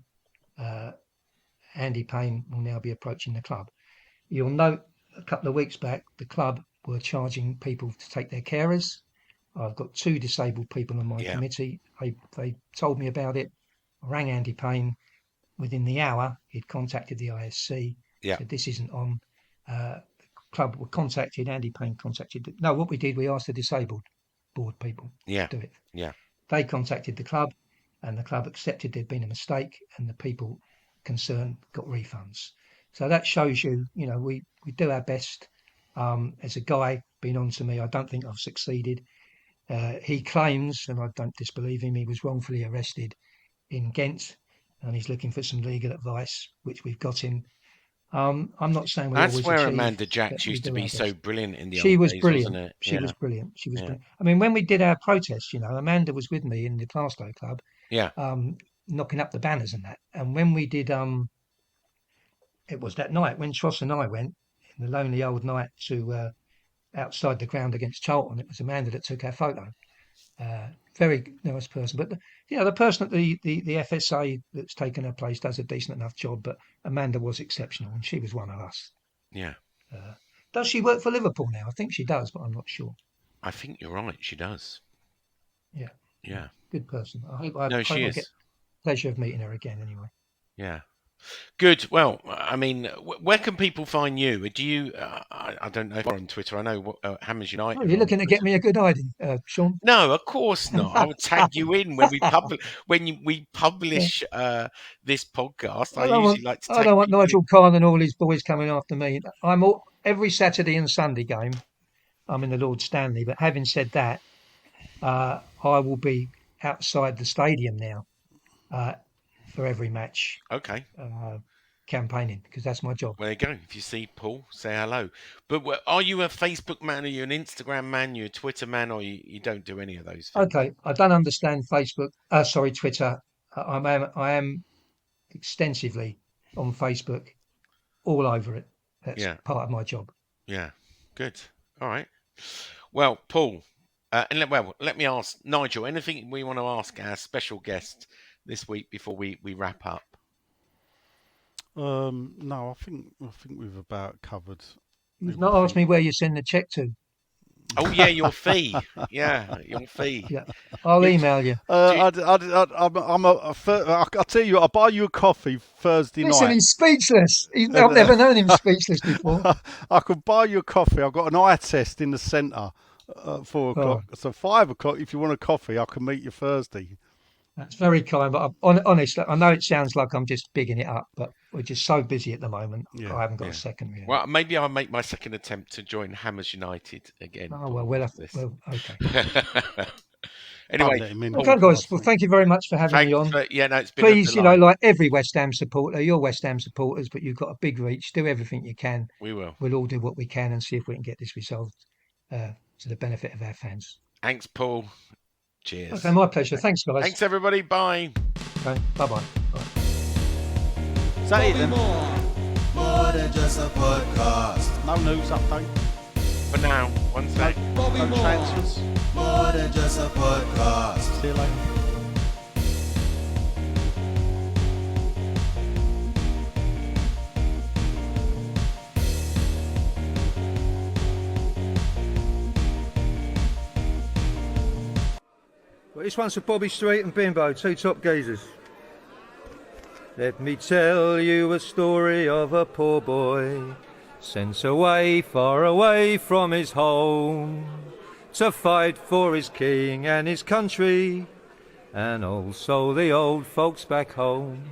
Andy Payne will now be approaching the club. You'll note a couple of weeks back, the club were charging people to take their carers. I've got 2 disabled people on my Yeah, committee. They told me about it. I rang Andy Payne. Within the hour, he'd contacted the ISC, yeah, said this isn't on. The club were contacted, Andy Payne contacted. No, what we did, we asked the disabled board people yeah, to do it. yeah. They contacted the club, and the club accepted there'd been a mistake, and the people concerned got refunds. So that shows you, we do our best. As a guy been on to me, I don't think I've succeeded. He claims, and I don't disbelieve him, he was wrongfully arrested in Ghent, and he's looking for some legal advice, which we've got him. I'm not saying we That's always where achieve, Amanda but Jacks we used to do be our so best. brilliant in the She old was days, wasn't brilliant. it? She Yeah, was brilliant. She was yeah, brilliant. I mean, when we did our protest, Amanda was with me in the Glasgow club, yeah, knocking up the banners and that. And when we did, it was that night when Tross and I went in the lonely old night to outside the ground against Charlton. It was Amanda that took our photo. Very nice person, but the person at the FSA that's taken her place does a decent enough job. But Amanda was exceptional, and she was one of us. yeah. Does she work for Liverpool now? I think she does, but I'm not sure. I think you're right. She does. Yeah, Yeah. good person. I No, hope she I is. get pleasure of meeting her again. Anyway. Yeah. Good. Well, I mean, where can people find you? Do you? I don't know if you're on Twitter. I know Hammers United Oh, are you're on looking to get Twitter. me a good idea, Sean. No, of course not. I would tag you in when we we publish this podcast. I usually like to I tag don't want people in. Nigel Khan and all his boys coming after me. Every Saturday and Sunday game. I'm in the Lord Stanley. But having said that, I will be outside the stadium now for every match, Okay. campaigning, because that's my job. Well, there you go. If you see Paul, say hello. But are you a Facebook man? Are you an Instagram man? You a Twitter man? Or you don't do any of those things? Okay, I don't understand Facebook. Sorry, Twitter. I am extensively on Facebook, all over it. That's Yeah. part of my job. Yeah. Good. All right. Well, Paul, let me ask Nigel. Anything we want to ask our special guest this week before we wrap up? No, I think we've about covered. You've not asked me where you send the check to. Oh yeah, your fee. Yeah, your fee. Yeah, I'll email you. I'll tell you, I'll buy you a coffee Thursday Listen, night. he's speechless. I've never known him speechless before. I could buy you a coffee. I've got an eye test in the centre at 4 o'clock. So 5 o'clock, if you want a coffee, I can meet you Thursday. That's very kind, but honestly, I know it sounds like I'm just bigging it up, but we're just so busy at the moment. Yeah, I haven't got a second really. Well, maybe I'll make my second attempt to join Hammers United again. Oh well, okay. Anyway, Okay, guys. Well, thank you very much for having me on. no, it's been Please, a delight. like every West Ham supporter, you're West Ham supporters, but you've got a big reach. Do everything you can. We will. We'll all do what we can and see if we can get this resolved to the benefit of our fans. Thanks, Paul. Cheers. Okay, my pleasure. Thanks, guys. Thanks, everybody. Bye. Okay, bye-bye. Bye. Is that it then? More than just a podcast. No news update. For now, one sec. No chances. More than just a podcast. See you later. Well, this one's for Bobby Street and Bimbo, two top geezers. Let me tell you a story of a poor boy sent away, far away from his home, to fight for his king and his country, and also the old folks back home.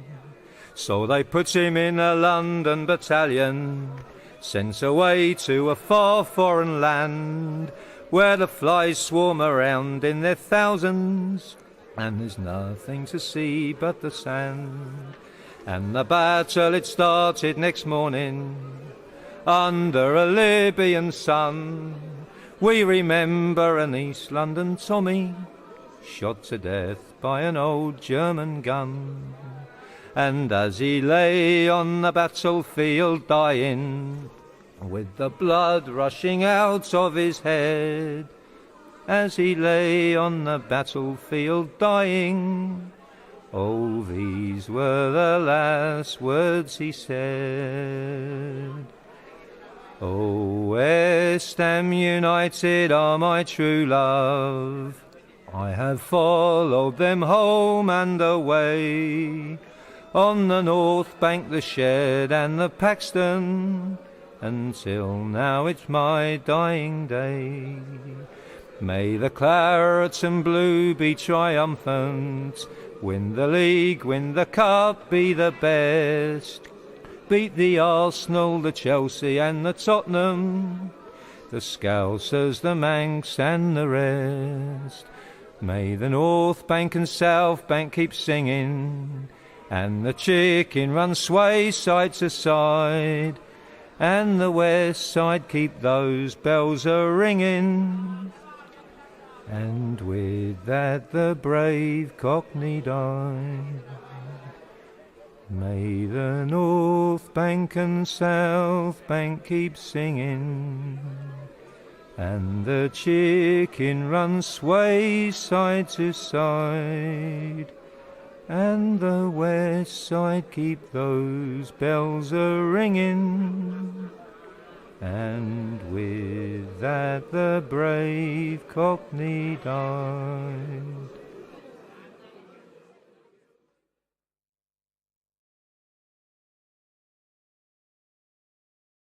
So they put him in a London battalion, sent away to a far foreign land, where the flies swarm around in their thousands, and there's nothing to see but the sand. And the battle, it started next morning, under a Libyan sun. We remember an East London Tommy, shot to death by an old German gun. And as he lay on the battlefield dying, with the blood rushing out of his head, as he lay on the battlefield dying, oh, these were the last words he said. Oh, West Ham United are my true love, I have followed them home and away, on the North Bank, the Shed and the Paxton, until now it's my dying day. May the claret and blue be triumphant, win the league, win the cup, be the best, beat the Arsenal, the Chelsea and the Tottenham, the Scousers, the Manx and the rest. May the North Bank and South Bank keep singing, and the chicken run sway side to side, and the West Side keep those bells a-ringing. And with that the brave Cockney died. May the North Bank and South Bank keep singing, and the chicken run sway side to side, and the West Side keep those bells a-ringing. And with that the brave Cockney died.